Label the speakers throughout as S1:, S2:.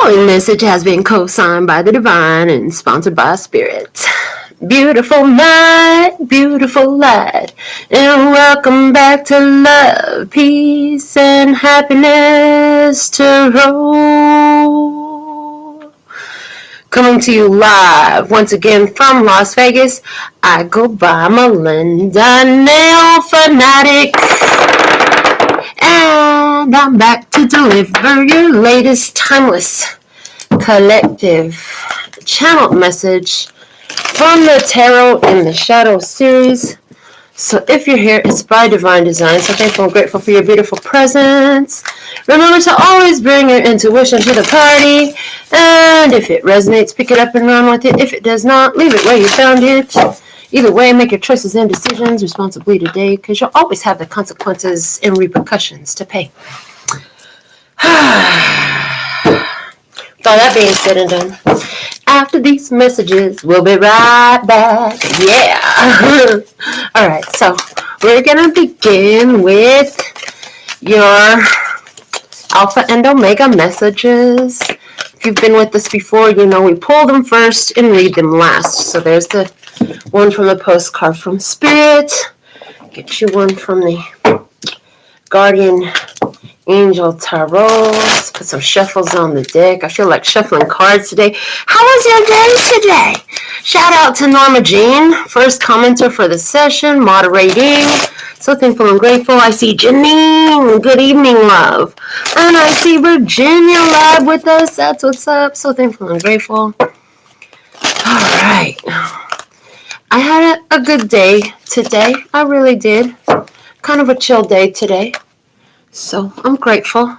S1: following message has been co-signed by the divine and sponsored by Spirit. Beautiful night, beautiful light, and welcome back to Love, Peace, and Happiness Tarot. Coming to you live once again from Las Vegas, I go by Melinda NailFanatic. And I'm back to deliver your latest timeless collective channeled message from the Tarot in the Shadow series. So if you're here, it's by divine design. So thankful and grateful for your beautiful presence. Remember to always bring your intuition to the party. And if it resonates, pick it up and run with it. If it does not, leave it where you found it. Either way, make your choices and decisions responsibly today, because you'll always have the consequences and repercussions to pay. With all that being said and done, after these messages, we'll be right back. Yeah. All right, so we're going to begin with your Alpha and Omega messages. If you've been with us before, you know we pull them first and read them last. So there's the one from the postcard from Spirit. Get you one from the Guardian Angel Tarot. Let's put some shuffles on the deck. I feel like shuffling cards today. How was your day today? Shout out to Norma Jean, first commenter for the session, moderating. So thankful and grateful. I see Janine. Good evening, love. And I see Virginia live with us. That's what's up. So thankful and grateful. All right. I had a good day today. I really did. Kind of a chill day today. So I'm grateful.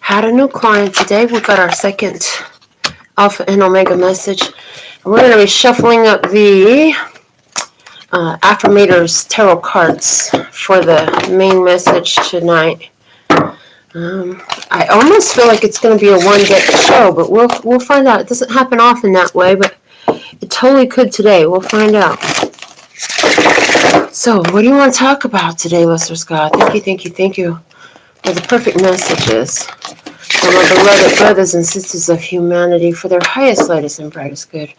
S1: Had a new client today. We got our second Alpha and Omega message. And we're going to be shuffling up the Affirmators Tarot cards for the main message tonight. I almost feel like it's going to be a one-deck show, but we'll find out. It doesn't happen often that way, but it totally could today. We'll find out. So, what do you want to talk about today, Listeners God? Thank you for the perfect messages from our beloved brothers and sisters of humanity for their highest, lightest, and brightest good.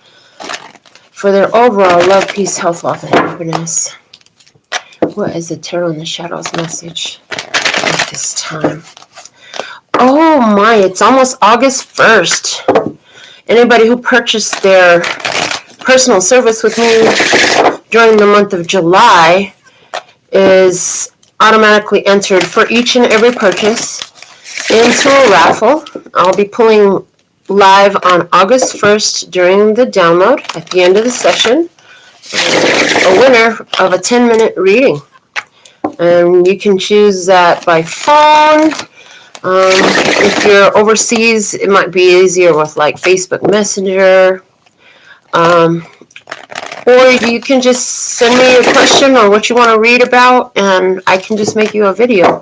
S1: For their overall love, peace, health, wealth, and happiness. What is the Tarot in the Shadows message at this time? Oh my, it's almost August 1st. Anybody who purchased their personal service with me during the month of July is automatically entered for each and every purchase into a raffle. I'll be pulling live on August 1st during the download at the end of the session a winner of a 10-minute reading. And you can choose that by phone. If you're overseas, it might be easier with like Facebook Messenger. Or you can just send me a question or what you want to read about, and I can just make you a video.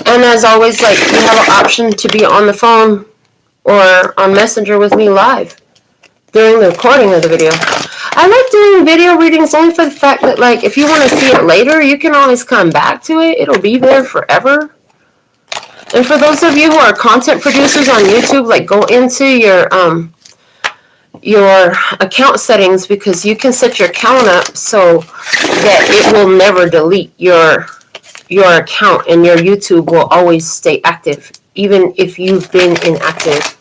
S1: And as always, like, you have an option to be on the phone or on Messenger with me live during the recording of the video. I like doing video readings only for the fact that, like, if you want to see it later, you can always come back to it. It'll be there forever. And for those of you who are content producers on YouTube, like, go into your account settings, because you can set your account up so that it will never delete your account, and your YouTube will always stay active, even if you've been inactive.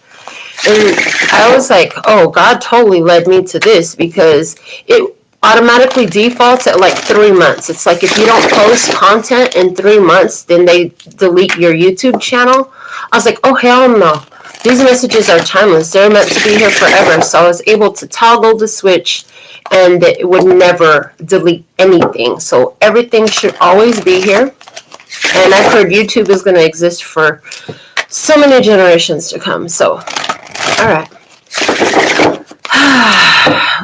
S1: And I was like, oh, God totally led me to this, because it automatically defaults at like 3 months. It's like if you don't post content in 3 months, then they delete your YouTube channel. I was like, oh, hell no. These messages are timeless. They're meant to be here forever. So I was able to toggle the switch, and it would never delete anything. So everything should always be here. And I've heard YouTube is going to exist for so many generations to come. So, all right.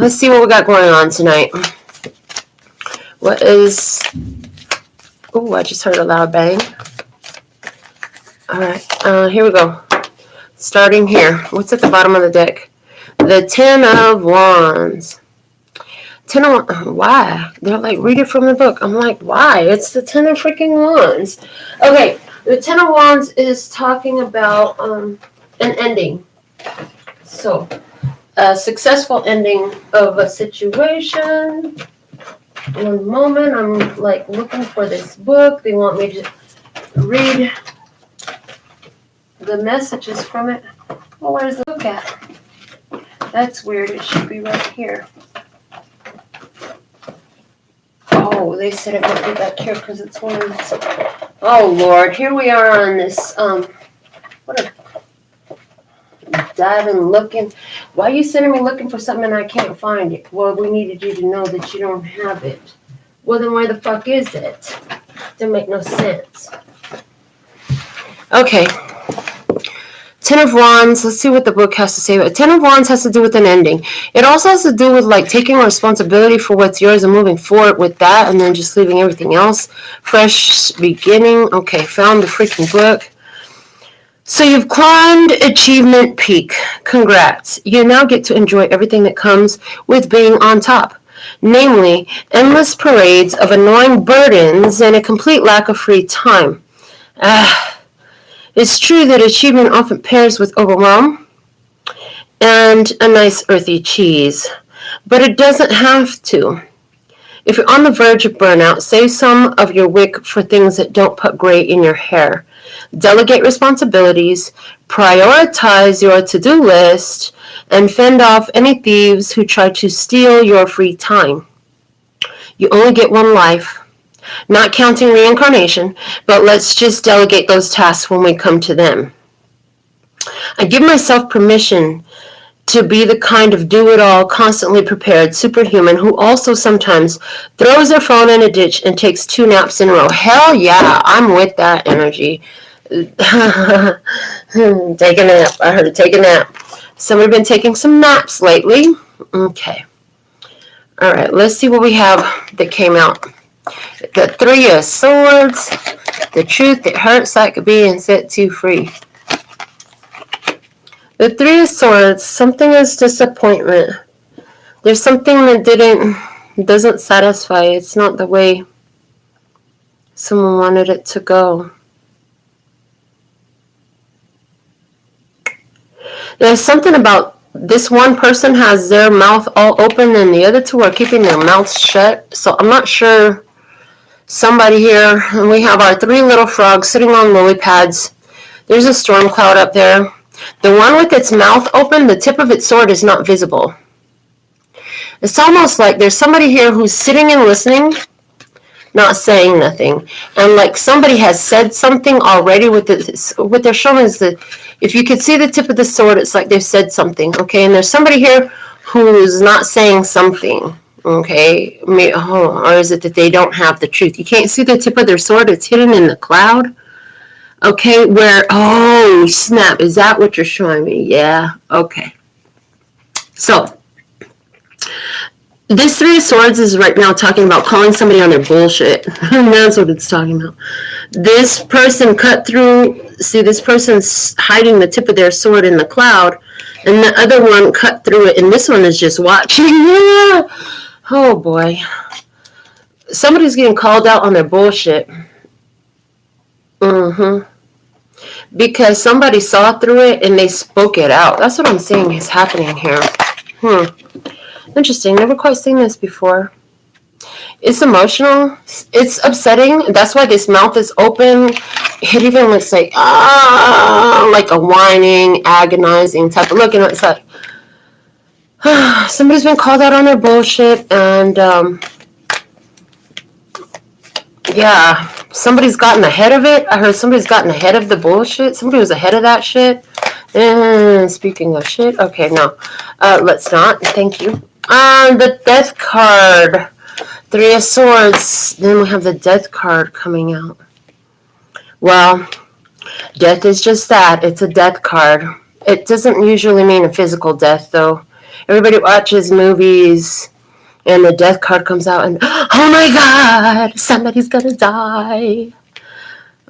S1: Let's see what we got going on tonight. What is... Oh, I just heard a loud bang. All right. Here we go. Starting here. What's at the bottom of the deck? The Ten of Wands. Why? They're like, read it from the book. I'm like, why? It's the Ten of freaking Wands. Okay, The Ten of Wands is talking about an ending. So, a successful ending of a situation. One moment, I'm like looking for this book. They want me to read the messages from it. Well, where's the book at? That's weird. It should be right here. Oh, they said it might be back here because it's words. Oh, Lord. Here we are on this, what a diving, looking. Why are you sending me looking for something and I can't find it? Well, we needed you to know that you don't have it. Well, then where the fuck is it? Didn't make no sense. Okay. Ten of Wands, let's see what the book has to say. But Ten of Wands has to do with an ending. It also has to do with like taking responsibility for what's yours and moving forward with that and then just leaving everything else. Fresh beginning. Okay, found the freaking book. So you've climbed achievement peak. Congrats. You now get to enjoy everything that comes with being on top. Namely, endless parades of annoying burdens and a complete lack of free time. It's true that achievement often pairs with overwhelm and a nice earthy cheese, but it doesn't have to. If you're on the verge of burnout, save some of your wick for things that don't put gray in your hair. Delegate responsibilities, prioritize your to-do list, and fend off any thieves who try to steal your free time. You only get one life. Not counting reincarnation, but let's just delegate those tasks when we come to them. I give myself permission to be the kind of do-it-all, constantly prepared superhuman who also sometimes throws their phone in a ditch and takes 2 naps in a row. Hell yeah, I'm with that energy. Take a nap. I heard to take a nap. Somebody been taking some naps lately? Okay. All right, let's see what we have that came out. The Three of Swords, the truth that hurts like a bee and sets you free. The Three of Swords, something is disappointment. There's something that doesn't satisfy. It's not the way someone wanted it to go. There's something about this one person has their mouth all open and the other two are keeping their mouths shut. So I'm not sure. Somebody here, and we have our 3 little frogs sitting on lily pads. There's a storm cloud up there. The one with its mouth open, the tip of its sword is not visible. It's almost like there's somebody here who's sitting and listening, not saying nothing. And like somebody has said something already what they're showing is that if you could see the tip of the sword, it's like they've said something, okay? And there's somebody here who's not saying something. Okay, or is it that they don't have the truth? You can't see the tip of their sword. It's hidden in the cloud. Okay, oh, snap. Is that what you're showing me? Yeah, okay. So, this Three of Swords is right now talking about calling somebody on their bullshit. That's what it's talking about. This person cut through, see, this person's hiding the tip of their sword in the cloud, and the other one cut through it, and this one is just watching. Yeah. Oh, boy. Somebody's getting called out on their bullshit. Because somebody saw through it and they spoke it out. That's what I'm seeing is happening here. Interesting. Never quite seen this before. It's emotional. It's upsetting. That's why this mouth is open. It even looks like a whining, agonizing type of look. And it's like, somebody's been called out on their bullshit, and yeah, somebody's gotten ahead of it. I heard somebody's gotten ahead of the bullshit. Somebody was ahead of that shit. And speaking of shit, okay, no, let's not. Thank you. The Death card, Three of Swords. Then we have the Death card coming out. Well, death is just that. It's a death card. It doesn't usually mean a physical death, though. Everybody watches movies, and the death card comes out, and, oh my God, somebody's gonna die.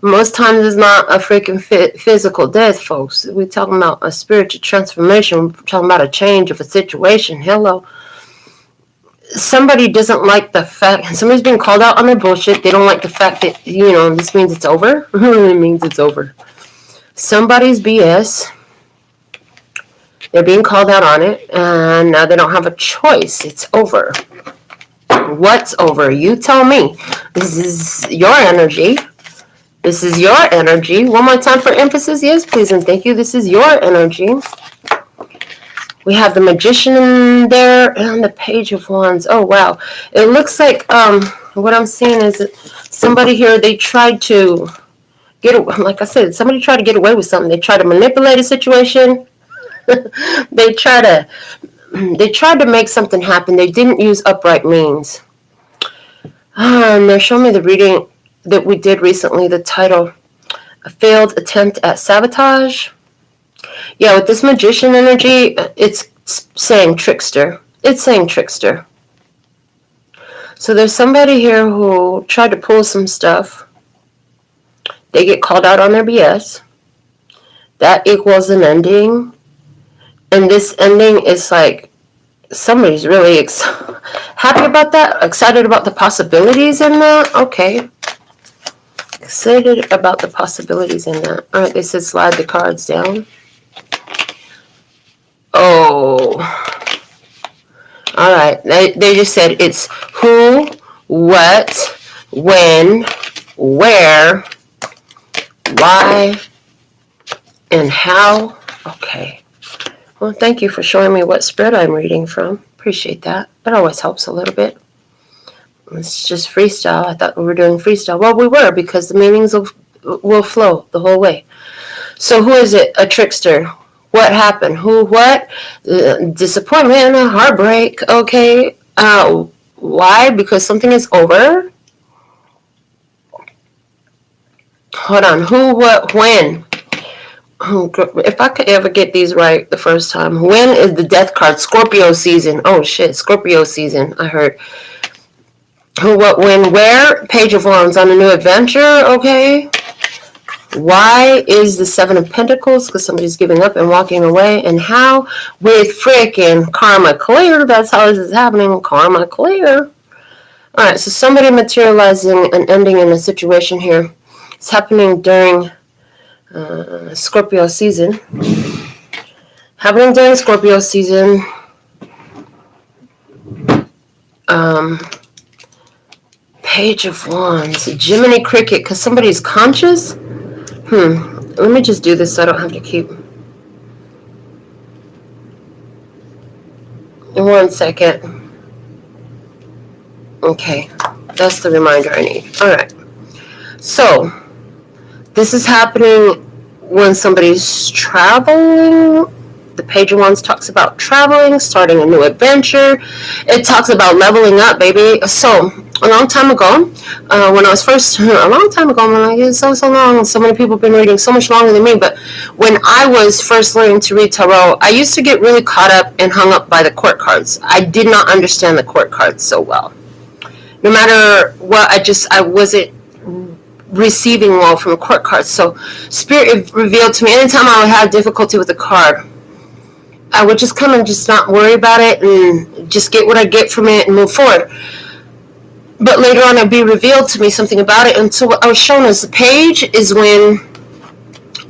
S1: Most times it's not a freaking physical death, folks. We're talking about a spiritual transformation. We're talking about a change of a situation. Hello. somebody doesn't like the fact, somebody's being called out on their bullshit. They don't like the fact that, this means it's over. It means it's over. Somebody's BS. They're being called out on it, and now they don't have a choice. It's over. What's over? You tell me. This is your energy. This is your energy. One more time for emphasis. Yes, please and thank you. This is your energy. We have the Magician there and the Page of Wands. Oh, wow. It looks like what I'm seeing is that somebody here, they tried to like I said, somebody tried to get away with something. They tried to manipulate a situation. They tried to make something happen. They didn't use upright means. And they're showing me the reading that we did recently, the title, A Failed Attempt at Sabotage. Yeah, with this Magician energy, it's saying trickster. It's saying trickster. So there's somebody here who tried to pull some stuff. They get called out on their BS. That equals an ending. And this ending is like, somebody's really happy about that, excited about the possibilities in that. Okay. Excited about the possibilities in that. All right, they said slide the cards down. Oh. All right. They just said it's who, what, when, where, why, and how. Okay. Well, thank you for showing me what spread I'm reading from. Appreciate that. It always helps a little bit. It's just freestyle. I thought we were doing freestyle. Well, we were, because the meanings will flow the whole way. So who is it? A trickster. What happened? Who, what? Disappointment, heartbreak. Okay. Why? Because something is over. Hold on. Who, what, when? If I could ever get these right the first time. When is the death card? Scorpio season. Oh, shit. Scorpio season. I heard. Who, what, when, where? Page of Wands on a new adventure. Okay. Why is the Seven of Pentacles? Because somebody's giving up and walking away. And how? With frickin' karma clear. That's how this is happening. Karma clear. All right. So somebody materializing an ending in a situation here. It's happening during Scorpio season. Happening during Scorpio season. Page of Wands. Jiminy Cricket. Because somebody's conscious. Let me just do this so I don't have to keep. In 1 second. Okay. That's the reminder I need. All right. So, this is happening when somebody's traveling. The Page of Wands talks about traveling, starting a new adventure. It talks about leveling up, baby. So, a long time ago, when I was first, a long time ago, I'm like, it's so long. So many people have been reading so much longer than me. But when I was first learning to read tarot, I used to get really caught up and hung up by the court cards. I did not understand the court cards so well. No matter what, I wasn't receiving well from court cards. So Spirit revealed to me, anytime I would have difficulty with a card, I would just come and just not worry about it and just get what I get from it and move forward. But later on, it'd be revealed to me something about it. And so what I was shown as the page is when,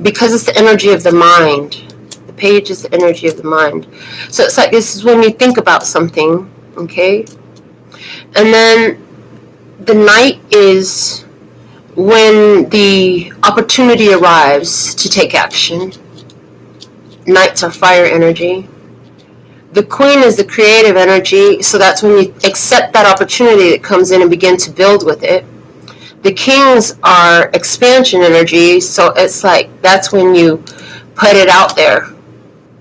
S1: because it's the energy of the mind, the page is the energy of the mind. So it's like, this is when you think about something, okay? And then the knight is when the opportunity arrives to take action. Knights are fire energy. The Queen is the creative energy, so that's when you accept that opportunity that comes in and begin to build with it. The Kings are expansion energy, so it's like that's when you put it out there,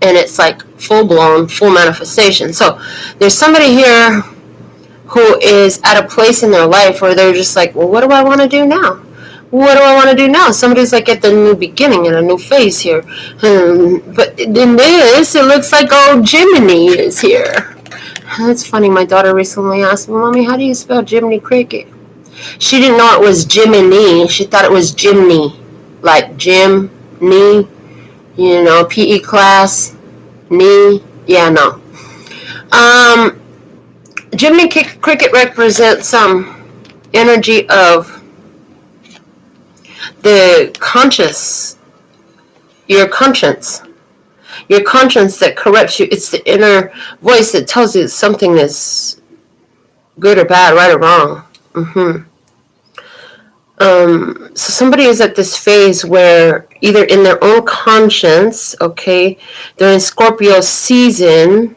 S1: and it's like full-blown, full manifestation. So there's somebody here who is at a place in their life where they're just like, well, what do I want to do now? What do I want to do now? Somebody's like at the new beginning in a new phase here. But in this, it looks like old Jiminy is here. That's funny. My daughter recently asked me, Mommy, how do you spell Jiminy Cricket? She didn't know it was Jiminy. She thought it was Jimny. Like Jim, knee, PE class, knee. Yeah, no. Jiminy Cricket represents some energy of the your conscience that corrects you. It's the inner voice that tells you something is good or bad, right or wrong. So somebody is at this phase where either in their own conscience, okay, they're in Scorpio season,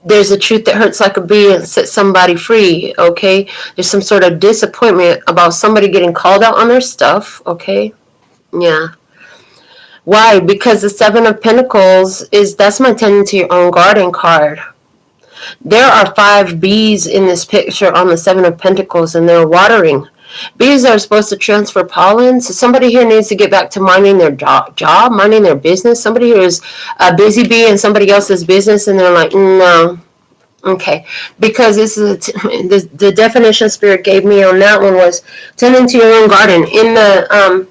S1: there's a truth that hurts like a bee and sets somebody free, okay? There's some sort of disappointment about somebody getting called out on their stuff, okay? Yeah. Why? Because the Seven of Pentacles that's my tending to your own garden card. There are 5 bees in this picture on the Seven of Pentacles, and they're watering. Bees are supposed to transfer pollen, so somebody here needs to get back to minding their job, minding their business. Somebody here is a busy bee in somebody else's business, and they're like, no. Okay, because this is the definition Spirit gave me on that one was tending to your own garden. In the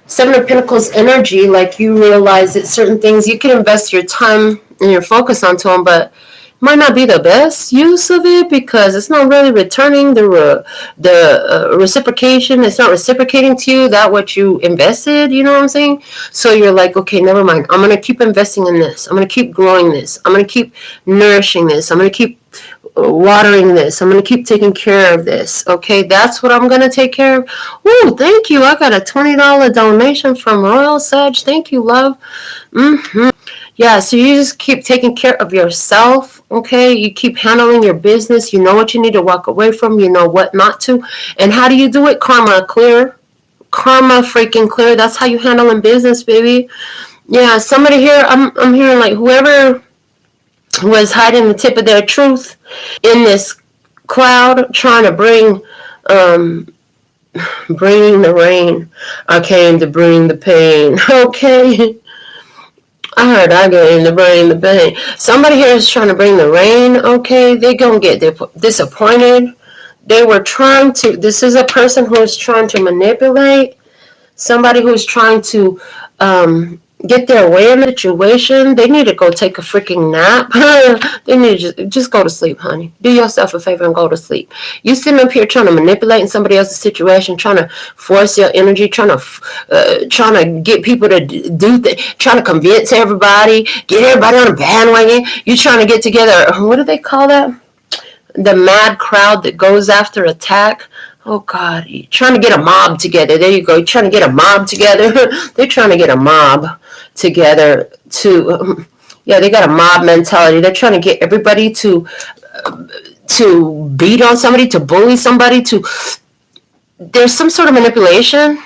S1: Seven of Pentacles energy, like you realize that certain things you can invest your time and your focus onto them, but might not be the best use of it because it's not really returning the reciprocation. It's not reciprocating to you that what you invested, you know what I'm saying? So you're like, okay, never mind. I'm going to keep investing in this. I'm going to keep growing this. I'm going to keep nourishing this. I'm going to keep watering this. I'm going to keep taking care of this. Okay, that's what I'm going to take care of. Ooh, thank you. I got a $20 donation from Royal Sag. Thank you, love. Yeah, so you just keep taking care of yourself, okay? You keep handling your business. You know what you need to walk away from. You know what not to. And how do you do it? Karma clear. Karma freaking clear. That's how you handle in business, baby. Yeah, somebody here, I'm hearing like whoever was hiding the tip of their truth in this cloud trying to bringing the rain. I came to bring the pain, okay? I heard I came to bring the pain. Somebody here is trying to bring the rain, okay? They're going to get disappointed. They were trying to, this is a person who is trying to manipulate, somebody who's trying to get their way in the situation. They need to go take a freaking nap. They need to just go to sleep, honey. Do yourself a favor and go to sleep. You sitting up here trying to manipulate in somebody else's situation, trying to force your energy, trying to get people to do things, trying to convince everybody, get everybody on a bandwagon. You trying to get together, what do they call that? The mad crowd that goes after attack. Oh, God, you're trying to get a mob together. There you go. You're trying to get a mob together. They're trying to get a mob together to, yeah, they got a mob mentality. They're trying to get everybody to beat on somebody, to bully somebody, there's some sort of manipulation.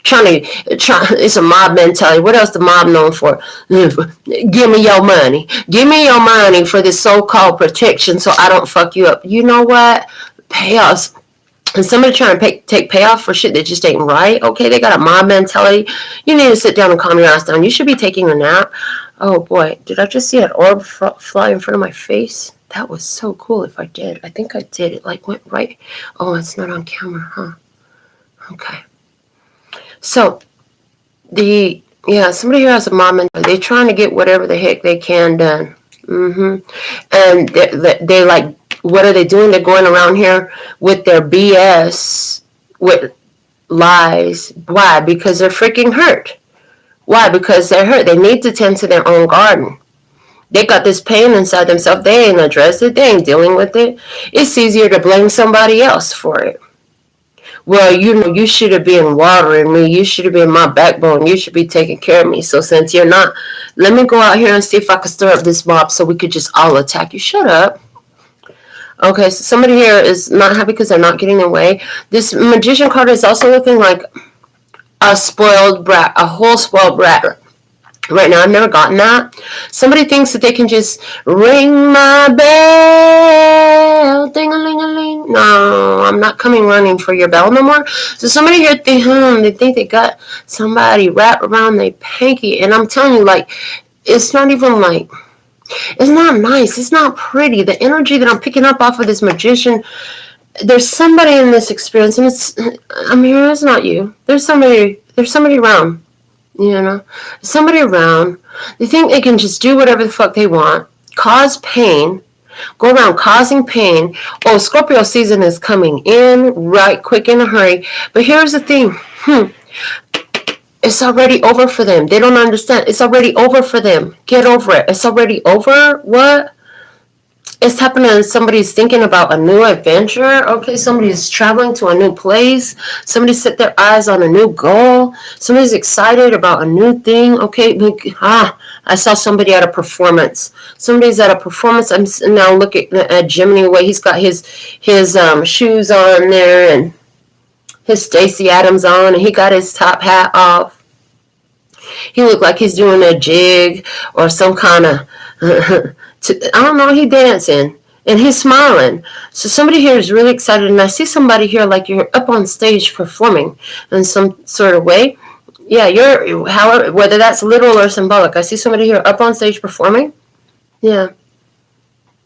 S1: It's a mob mentality. What else the mob known for? Give me your money. Give me your money for this so-called protection so I don't fuck you up. You know what? Payoffs. And somebody trying to take payoff for shit that just ain't right. Okay, they got a mob mentality. You need to sit down and calm your ass down. You should be taking a nap. Oh boy, did I just see an orb fly in front of my face? That was so cool if I did. I think I did. It like went right. Oh, it's not on camera, huh? Okay. So, somebody here has a mob mentality. They're trying to get whatever the heck they can done. And they like, what are they doing? They're going around here with their BS, with lies. Why? Because they're freaking hurt. Why? Because they're hurt. They need to tend to their own garden. They got this pain inside themselves. They ain't addressed it. They ain't dealing with it. It's easier to blame somebody else for it. Well, you should have been watering me. You should have been my backbone. You should be taking care of me. So since you're not, let me go out here and see if I can stir up this mob so we could just all attack you. Shut up. Okay, so somebody here is not happy because they're not getting their way. This Magician card is also looking like a spoiled brat, a whole spoiled brat. Right now, I've never gotten that. Somebody thinks that they can just ring my bell, ding-a-ling-a-ling. No, I'm not coming running for your bell no more. So somebody here, they think they got somebody wrapped around their panky. And I'm telling you, like, it's not even like, it's not nice. It's not pretty. The energy that I'm picking up off of this magician, there's somebody in this experience, and I'm here, it's not you. There's somebody around. Somebody around. They think they can just do whatever the fuck they want, cause pain, Go around causing pain. Oh, Scorpio season is coming in right quick in a hurry. But here's the thing. It's already over for them. They don't understand. It's already over for them. Get over it. It's already over. What? It's happening. Somebody's thinking about a new adventure. Okay, somebody's traveling to a new place. Somebody set their eyes on a new goal. Somebody's excited about a new thing. Okay, I saw somebody at a performance. Somebody's at a performance. I'm now looking at Gemini way. He's got his shoes on there and his Stacey Adams on, and he got his top hat off. He looked like he's doing a jig or some kind of, I don't know, he dancing. And he's smiling. So somebody here is really excited. And I see somebody here like you're up on stage performing in some sort of way. Yeah, you're, however, whether that's literal or symbolic. I see somebody here up on stage performing. Yeah.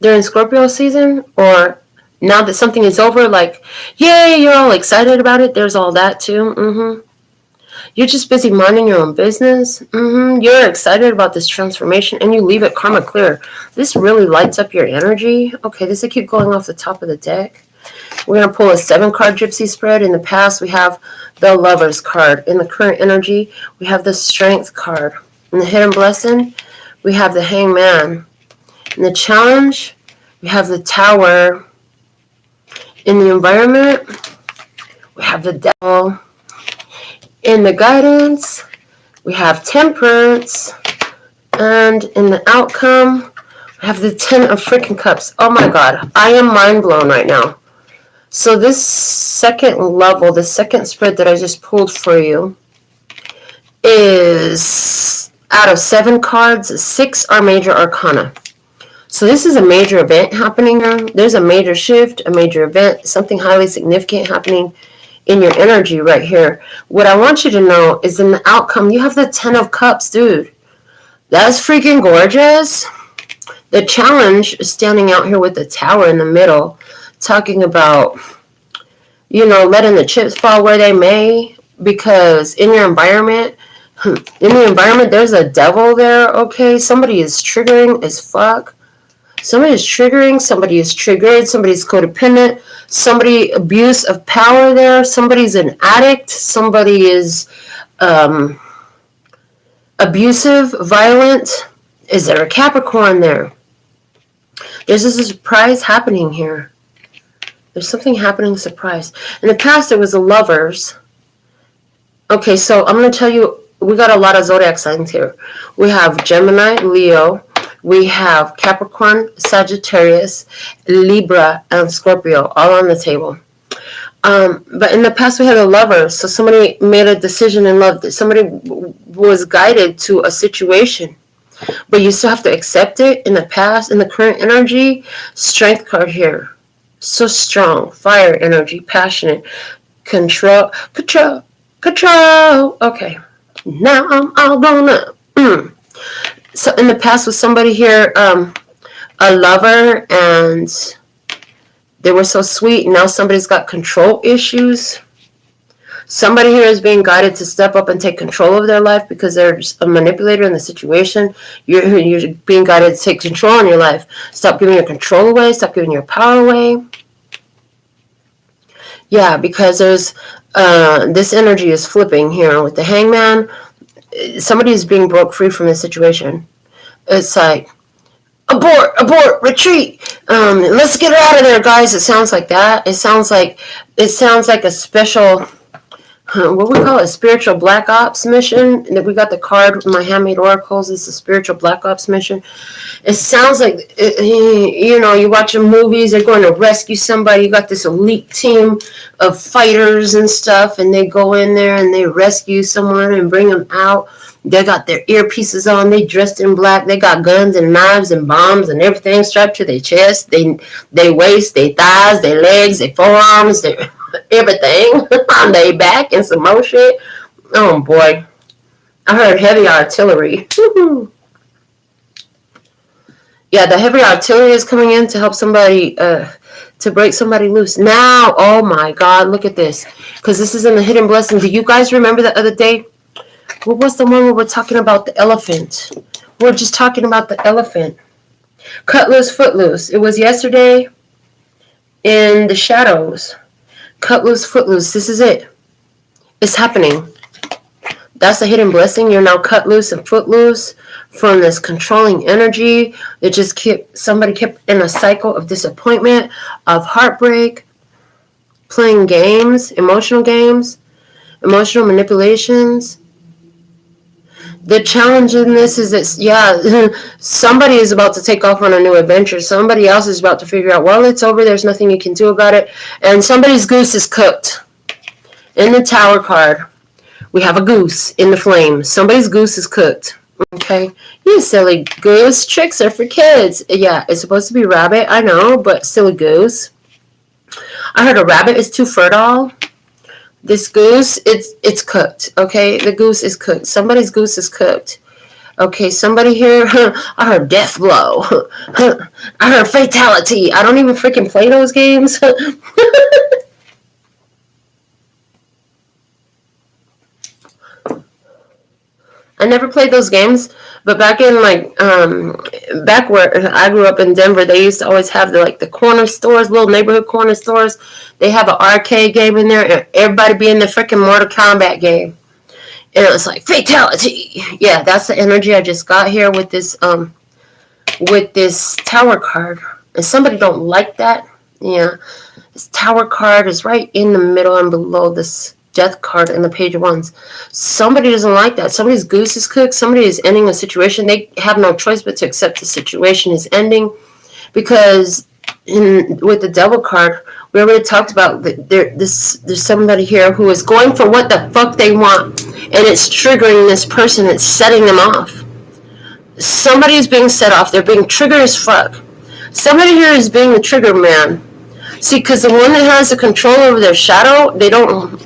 S1: During Scorpio season, or now that something is over, like, yay, you're all excited about it. There's all that too. You're just busy minding your own business. You're excited about this transformation, and you leave it karma clear. This really lights up your energy. Okay, this will keep going off the top of the deck. We're going to pull a 7-card Gypsy spread. In the past, we have the Lovers card. In the current energy, we have the Strength card. In the Hidden Blessing, we have the Hangman. In the Challenge, we have the Tower. In the Environment, we have the Devil. In the Guidance, we have Temperance. And in the Outcome, we have the 10 of freaking Cups. Oh my God, I am mind blown right now. So this second level, the second spread that I just pulled for you, is out of 7 cards, 6 are major arcana. So this is a major event happening here. There's a major shift, a major event, something highly significant happening in your energy right here. What I want you to know is in the Outcome, you have the 10 of Cups, dude. That's freaking gorgeous. The Challenge is standing out here with the Tower in the middle, talking about, you know, letting the chips fall where they may, because in your environment, there's a devil there, okay? Somebody is triggering as fuck. Somebody is triggering, somebody is triggered, somebody's codependent, somebody abuse of power there, somebody's an addict, somebody is abusive, violent. Is there a Capricorn there? There's a surprise happening here. There's something happening, surprise. In the past, there was the Lovers. Okay, so I'm going to tell you, we got a lot of zodiac signs here. We have Gemini, Leo. We have Capricorn, Sagittarius, Libra, and Scorpio all on the table. But in the past, we had the Lovers. So somebody made a decision in love. Somebody was guided to a situation. But you still have to accept it. In the past, in the current energy, Strength card here. So strong. Fire energy, passionate. Control. Okay. Now I'm all grown up. So in the past with somebody here, a lover, and they were so sweet. Now somebody's got control issues. Somebody here is being guided to step up and take control of their life because they're just a manipulator in the situation. You're being guided to take control in your life. Stop giving your control away. Stop giving your power away. Yeah, because there's this energy is flipping here with the Hangman. Somebody is being broke free from this situation. It's like, abort, retreat. Let's get her out of there, guys. It sounds like that. It sounds like a special, what we call it, a spiritual black ops mission. That we got the card, my handmade oracles. It's a spiritual black ops mission. It sounds like, you know, you watch movies, they're going to rescue somebody. You got this elite team of fighters and stuff, and they go in there and they rescue someone and bring them out. They got their earpieces on. They dressed in black. They got guns and knives and bombs and everything strapped to their chest, they waist, their thighs, their legs, their forearms, their everything on their back and some more shit. Oh, boy. I heard heavy artillery. Yeah, the heavy artillery is coming in to help somebody, to break somebody loose. Now, oh my God, look at this. Because this is in the Hidden Blessing. Do you guys remember the other day? What was the one where we're talking about the elephant? We're just talking about the elephant. Cut loose, foot loose. It was yesterday in the shadows. Cut loose, foot loose. This is it. It's happening. That's a hidden blessing. You're now cut loose and foot loose from this controlling energy that just somebody kept in a cycle of disappointment, of heartbreak, playing games, emotional manipulations. The challenge in this is that, somebody is about to take off on a new adventure. Somebody else is about to figure out, well, it's over. There's nothing you can do about it. And somebody's goose is cooked. In the Tower card, we have a goose in the flame. Somebody's goose is cooked. Okay? You silly goose. Tricks are for kids. Yeah, it's supposed to be rabbit. I know, but silly goose. I heard a rabbit is too fertile. This goose, it's cooked, okay? The goose is cooked. Somebody's goose is cooked. Okay, somebody here, I heard death blow. I heard fatality. I don't even freaking play those games. I never played those games, but back in back where I grew up in Denver, they used to always have the corner stores, little neighborhood corner stores. They have an arcade game in there, and everybody be in the freaking Mortal Kombat game, and it was like fatality. Yeah, that's the energy I just got here with this Tower card, and somebody don't like that. Yeah, this Tower card is right in the middle and below this Death card in the Page of Wands. Somebody doesn't like that. Somebody's goose is cooked. Somebody is ending a situation. They have no choice but to accept the situation is ending, because with the Devil card, we already talked about there's somebody here who is going for what the fuck they want, and it's triggering this person. It's setting them off. Somebody is being set off. They're being triggered as fuck. Somebody here is being the trigger man. See, because the one that has the control over their shadow, they don't,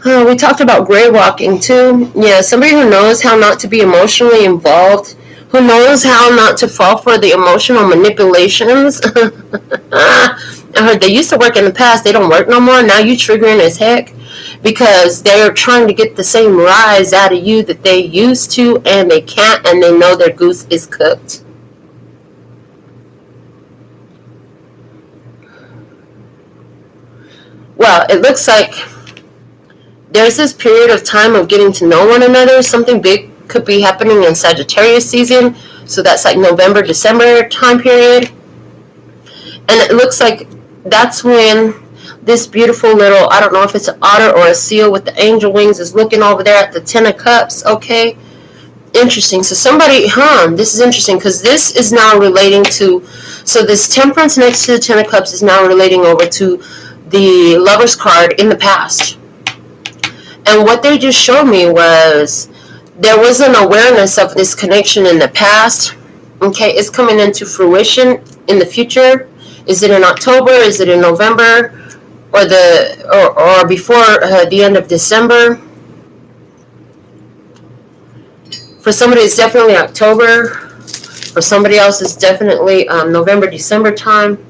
S1: we talked about gray walking, too. Yeah, somebody who knows how not to be emotionally involved, who knows how not to fall for the emotional manipulations. I heard they used to work in the past. They don't work no more. Now you triggering as heck, because they're trying to get the same rise out of you that they used to, and they can't, and they know their goose is cooked. Well, it looks like there's this period of time of getting to know one another. Something big could be happening in Sagittarius season. So that's like November, December time period. And it looks like that's when this beautiful little, I don't know if it's an otter or a seal with the angel wings, is looking over there at the Ten of Cups. Okay. Interesting. So somebody, this is interesting, because this is now relating to, so this Temperance next to the Ten of Cups is now relating over to the Lover's card in the past. And what they just showed me was there was an awareness of this connection in the past. Okay, it's coming into fruition in the future. Is it in October? Is it in November? Or before the end of December? For somebody, it's definitely October. For somebody else, it's definitely November, December time.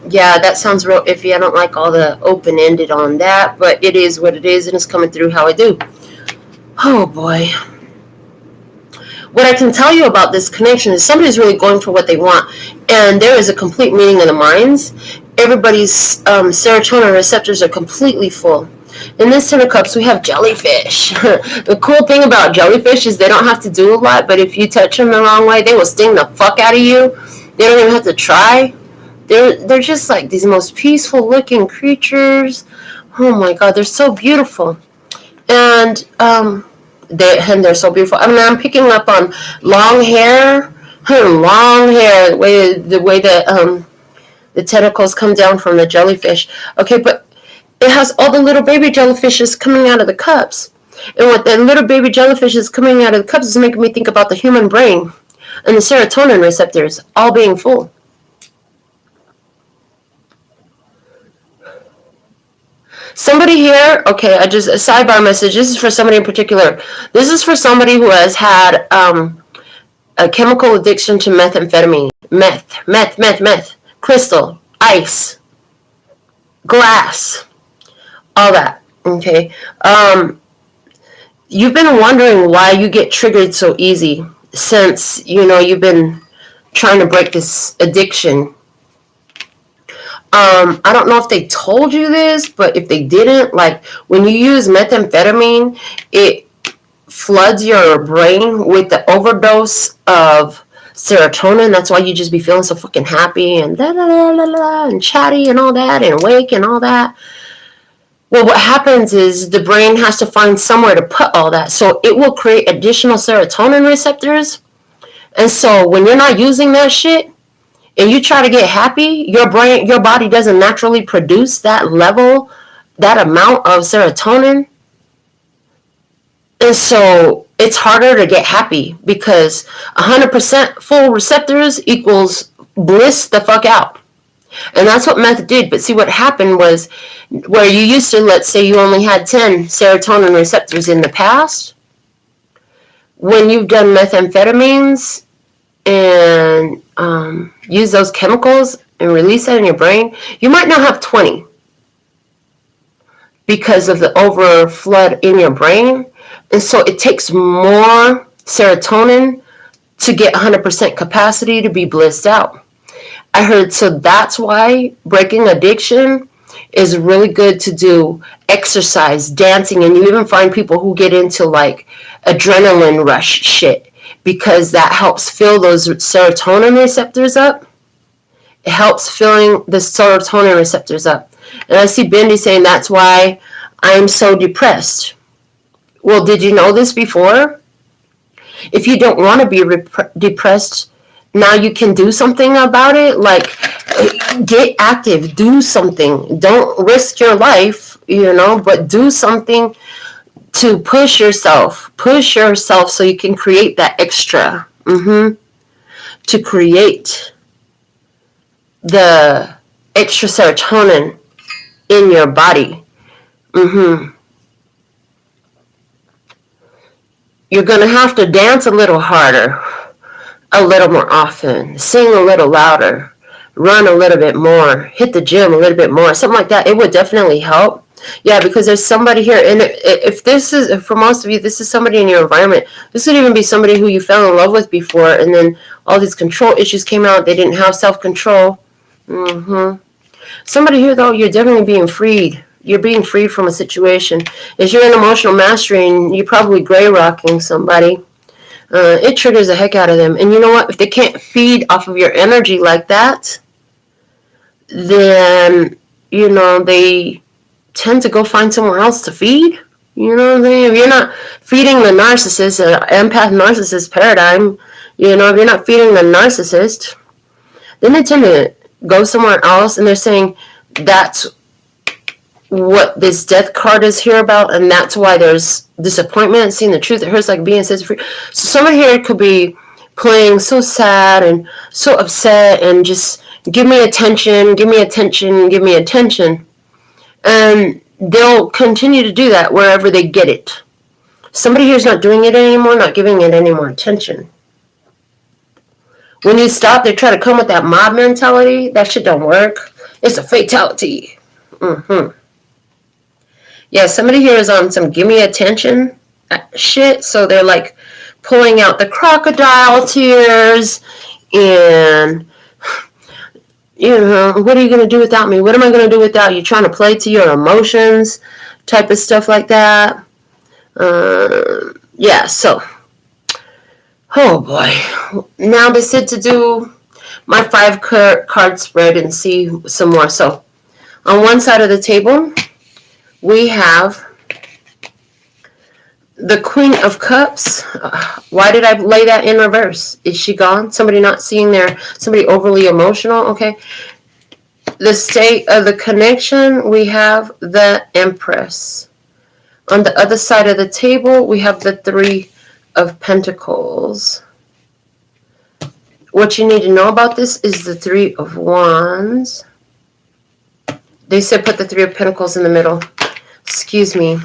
S1: Yeah, that sounds real iffy. I don't like all the open-ended on that, but it is what it is, and it's coming through how I do. Oh, boy. What I can tell you about this connection is somebody's really going for what they want, and there is a complete meeting of the minds. Everybody's serotonin receptors are completely full. In this Ten of Cups, we have jellyfish. The cool thing about jellyfish is they don't have to do a lot, but if you touch them the wrong way, they will sting the fuck out of you. They don't even have to try. They're just like these most peaceful looking creatures. Oh my God, they're so beautiful. And they're so beautiful. I mean, I'm picking up on long hair, the way that the tentacles come down from the jellyfish. Okay, but it has all the little baby jellyfishes coming out of the cups. And what the little baby jellyfish is coming out of the cups is making me think about the human brain and the serotonin receptors all being full. Somebody here, okay, a sidebar message. This is for somebody in particular. This is for somebody who has had a chemical addiction to methamphetamine. Meth, crystal, ice, glass, all that, okay? You've been wondering why you get triggered so easy. since, you've been trying to break this addiction. I don't know if they told you this, but if they didn't, like when you use methamphetamine, it floods your brain with the overdose of serotonin. That's why you just be feeling so fucking happy and da da da da da and chatty and all that and awake and all that. Well, what happens is the brain has to find somewhere to put all that, so it will create additional serotonin receptors. And so when you're not using that shit and you try to get happy, your body doesn't naturally produce that level, that amount of serotonin. And so it's harder to get happy because 100% full receptors equals bliss the fuck out. And that's what meth did. But see, what happened was where you used to, let's say you only had 10 serotonin receptors in the past. When you've done methamphetamines and use those chemicals and release that in your brain, you might now have 20 because of the overflood in your brain. And so it takes more serotonin to get 100% capacity to be blissed out. I heard, so that's why breaking addiction is really good to do exercise, dancing, and you even find people who get into like adrenaline rush shit because that helps fill those serotonin receptors up. It helps filling the serotonin receptors up. And I see Bindi saying that's why I'm so depressed. Well, did you know this before? If you don't want to be depressed, now you can do something about it. Like, get active, do something. Don't risk your life, but do something to push yourself so you can create that extra. To create the extra serotonin in your body. You're going to have to dance a little harder, a little more often, sing a little louder, run a little bit more, hit the gym a little bit more, something like that. It would definitely help. Yeah, because there's somebody here, and if this is, for most of you, this is somebody in your environment. This could even be somebody who you fell in love with before, and then all these control issues came out. They didn't have self-control. Somebody here, though, you're definitely being freed. You're being freed from a situation. If you're in emotional mastery and you're probably gray rocking somebody, it triggers the heck out of them. And you know what? If they can't feed off of your energy like that, then, they tend to go find somewhere else to feed. You know what I'm saying? If you're not feeding the narcissist, empath narcissist paradigm, if you're not feeding the narcissist, then they tend to go somewhere else, and they're saying that's what this death card is here about, and that's why there's disappointment, seeing the truth. It hurts like being set free. So somebody here could be playing so sad and so upset and just give me attention, give me attention, give me attention. And they'll continue to do that wherever they get it. Somebody here's not doing it anymore, not giving it any more attention. When you stop, they try to come with that mob mentality. That shit don't work. It's a fatality. Yeah, somebody here is on some give me attention shit. So they're like pulling out the crocodile tears and, what are you going to do without me? What am I going to do without you? Trying to play to your emotions type of stuff like that. Yeah, so, oh boy. Now they said to do my 5 card spread and see some more. So on one side of the table, we have the Queen of Cups. Why did I lay that in reverse? Is she gone? Somebody not seeing somebody overly emotional? Okay. The state of the connection, we have the Empress. On the other side of the table, we have the 3 of Pentacles. What you need to know about this is the 3 of Wands. They said put the 3 of Pentacles in the middle. Excuse me.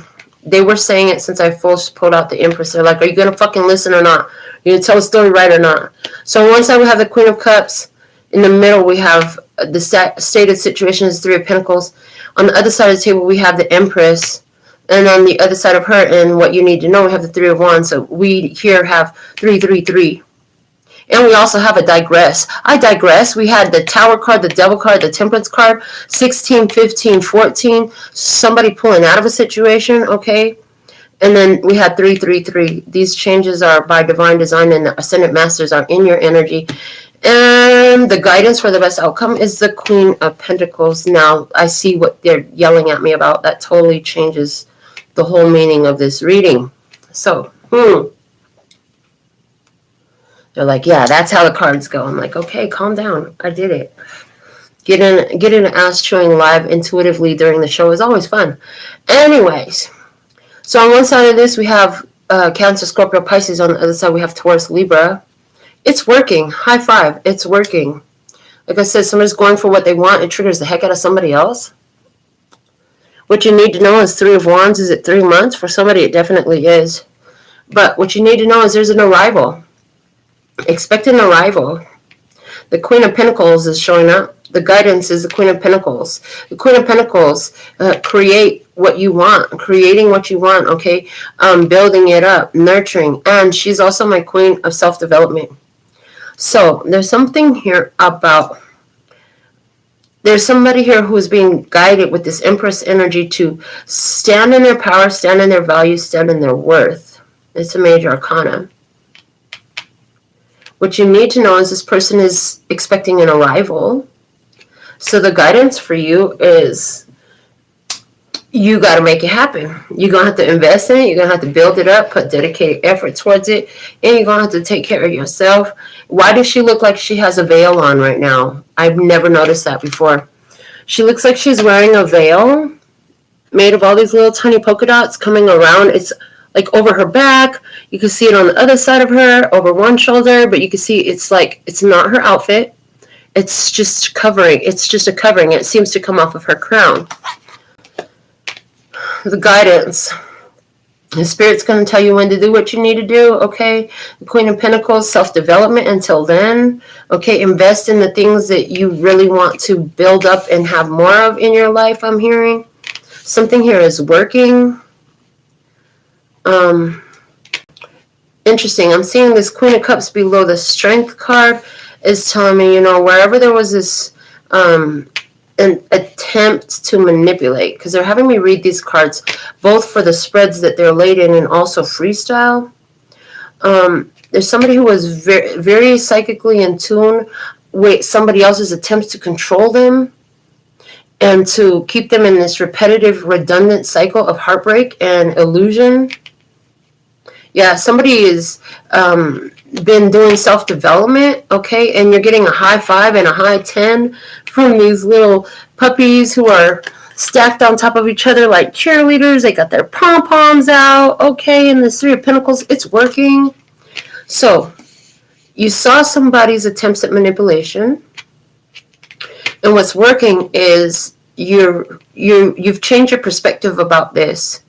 S1: They were saying it since I first pulled out the Empress. They're like, are you going to fucking listen or not? Are you going to tell the story right or not? So on one side we have the Queen of Cups. In the middle we have the stated situation is 3 of Pentacles. On the other side of the table we have the Empress. And on the other side of her, and what you need to know, we have the Three of Wands. So we here have 333. And we also have a digress. I digress. We had the Tower card, the Devil card, the Temperance card, 16, 15, 14. Somebody pulling out of a situation, okay? And then we had 333. These changes are by divine design, and the Ascendant Masters are in your energy. And the guidance for the best outcome is the Queen of Pentacles. Now, I see what they're yelling at me about. That totally changes the whole meaning of this reading. So, they're like, yeah, that's how the cards go. I'm like, okay, calm down. I did it. Getting an ass chewing live intuitively during the show is always fun. Anyways, so on one side of this, we have Cancer, Scorpio, Pisces. On the other side, we have Taurus, Libra. It's working. High five. It's working. Like I said, somebody's going for what they want. It triggers the heck out of somebody else. What you need to know is Three of Wands. Is it 3 months? For somebody, it definitely is. But what you need to know is there's an arrival. Expect an arrival. The Queen of Pentacles is showing up. The guidance is the Queen of Pentacles. The Queen of Pentacles, create what you want, creating what you want, okay? Building it up, nurturing. And she's also my Queen of Self-Development. So there's something here about, there's somebody here who is being guided with this Empress energy to stand in their power, stand in their values, stand in their worth. It's a major arcana. What you need to know is this person is expecting an arrival. So the guidance for you is you got to make it happen. You're going to have to invest in it. You're going to have to build it up, put dedicated effort towards it, and you're going to have to take care of yourself. Why does she look like she has a veil on right now? I've never noticed that before. She looks like she's wearing a veil made of all these little tiny polka dots coming around. It's like over her back. You can see it on the other side of her, over one shoulder, but you can see it's like, it's not her outfit. It's just covering. It's just a covering. It seems to come off of her crown. The guidance. The Spirit's going to tell you when to do what you need to do, okay? The Queen of Pentacles, self-development until then. Okay, invest in the things that you really want to build up and have more of in your life, I'm hearing. Something here is working. Interesting. I'm seeing this Queen of Cups below the Strength card is telling me, you know, wherever there was this an attempt to manipulate, because they're having me read these cards both for the spreads that they're laid in and also freestyle. There's somebody who was very, very psychically in tune with somebody else's attempts to control them and to keep them in this repetitive, redundant cycle of heartbreak and illusion. Yeah, somebody has been doing self-development, okay, and you're getting a high 5 and a high 10 from these little puppies who are stacked on top of each other like cheerleaders. They got their pom-poms out, okay, and this Three of Pentacles, it's working. So, you saw somebody's attempts at manipulation, and what's working is you've changed your perspective about this.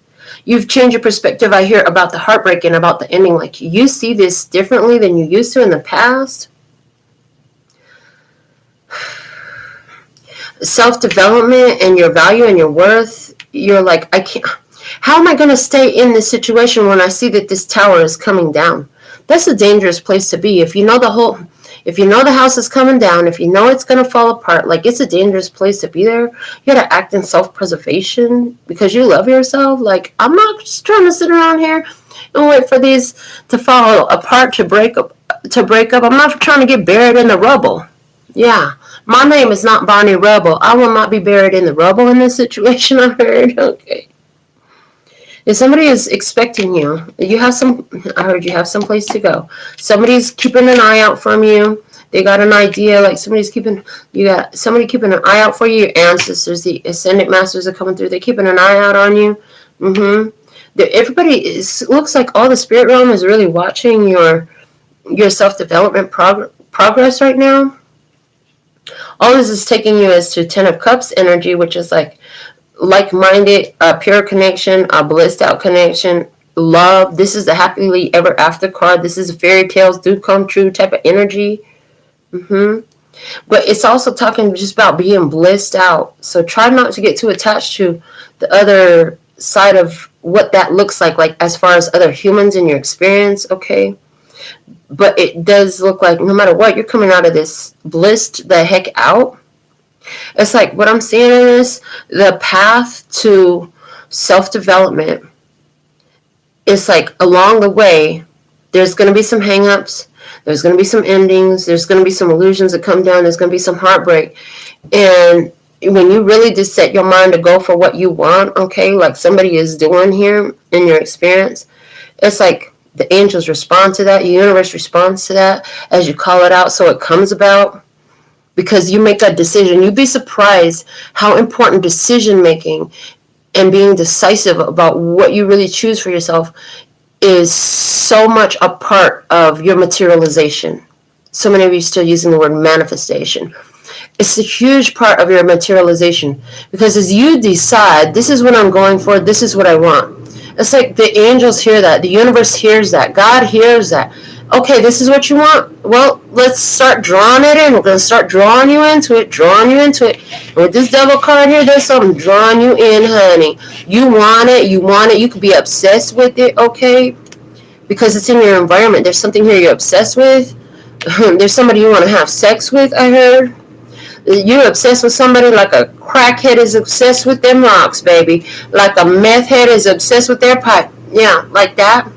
S1: You've changed your perspective, I hear, about the heartbreak and about the ending. Like, you see this differently than you used to in the past. Self-development and your value and your worth. You're like, I can't. How am I going to stay in this situation when I see that this tower is coming down? That's a dangerous place to be. If you know the house is coming down, if you know it's going to fall apart, like, it's a dangerous place to be there. You got to act in self-preservation because you love yourself. Like, I'm not just trying to sit around here and wait for these to fall apart, to break up. I'm not trying to get buried in the rubble. Yeah. My name is not Bonnie Rubble. I will not be buried in the rubble in this situation, I heard. Okay. If somebody is expecting you, I heard you have some place to go. Somebody's keeping an eye out from you. They got an idea, like you got somebody keeping an eye out for you. Your ancestors, the Ascendant Masters are coming through. They're keeping an eye out on you. Everybody looks like all the spirit realm is really watching your self-development progress right now. All this is taking you as to Ten of Cups energy, which is like-minded, pure connection, a blissed out connection, love. This is the happily ever after card. This is fairy tales do come true type of energy. But it's also talking just about being blissed out. So try not to get too attached to the other side of what that looks like as far as other humans in your experience, okay? But it does look like no matter what, you're coming out of this blissed the heck out. It's like what I'm seeing is the path to self-development. It's like along the way, there's going to be some hang-ups. There's going to be some endings. There's going to be some illusions that come down. There's going to be some heartbreak. And when you really just set your mind to go for what you want, okay, like somebody is doing here in your experience, it's like the angels respond to that. The universe responds to that as you call it out, so it comes about because you make that decision. You'd be surprised how important decision making and being decisive about what you really choose for yourself is so much a part of your materialization. So many of you still using the word manifestation. It's a huge part of your materialization because as you decide, this is what I'm going for, this is what I want. It's like the angels hear that, the universe hears that, God hears that. Okay, this is what you want. Well, let's start drawing it in. We're going to start drawing you into it. And with this devil card here, there's something drawing you in, honey. You want it. You could be obsessed with it, okay? Because it's in your environment. There's something here you're obsessed with. There's somebody you want to have sex with, I heard. You're obsessed with somebody like a crackhead is obsessed with them rocks, baby. Like a meth head is obsessed with their pipe. Yeah, like that.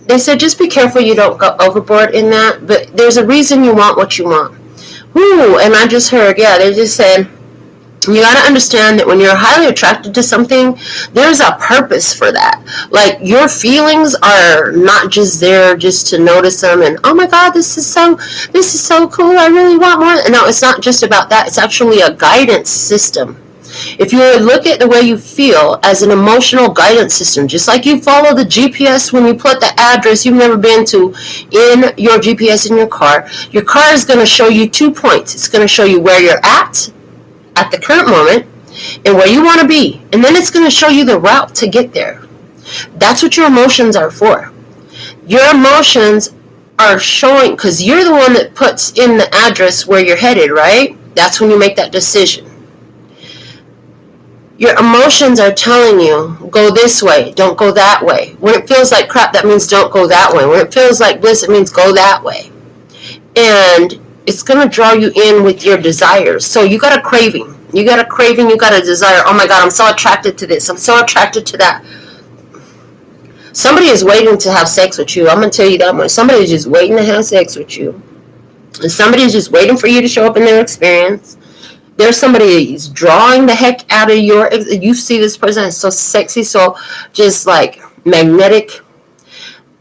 S1: They said just be careful you don't go overboard in that. But there's a reason you want what you want. Ooh, and I just heard, yeah, they just said, you got to understand that when you're highly attracted to something, there's a purpose for that. Like your feelings are not just there just to notice them and, oh my God, this is so cool. I really want more. No, it's not just about that. It's actually a guidance system. If you look at the way you feel as an emotional guidance system, just like you follow the GPS when you put the address you've never been to in your GPS in your car is going to show you 2 points. It's going to show you where you're at the current moment and where you want to be. And then it's going to show you the route to get there. That's what your emotions are for. Your emotions are showing, because you're the one that puts in the address where you're headed, right? That's when you make that decision. Your emotions are telling you, go this way, don't go that way. When it feels like crap, that means don't go that way. When it feels like bliss, it means go that way. And it's going to draw you in with your desires. So you got a craving. You got a desire. Oh my God, I'm so attracted to this. I'm so attracted to that. Somebody is waiting to have sex with you. I'm going to tell you that much. Somebody is just waiting to have sex with you. And somebody is just waiting for you to show up in their experience. There's somebody who's drawing the heck out of you see this person is so sexy, so just like magnetic.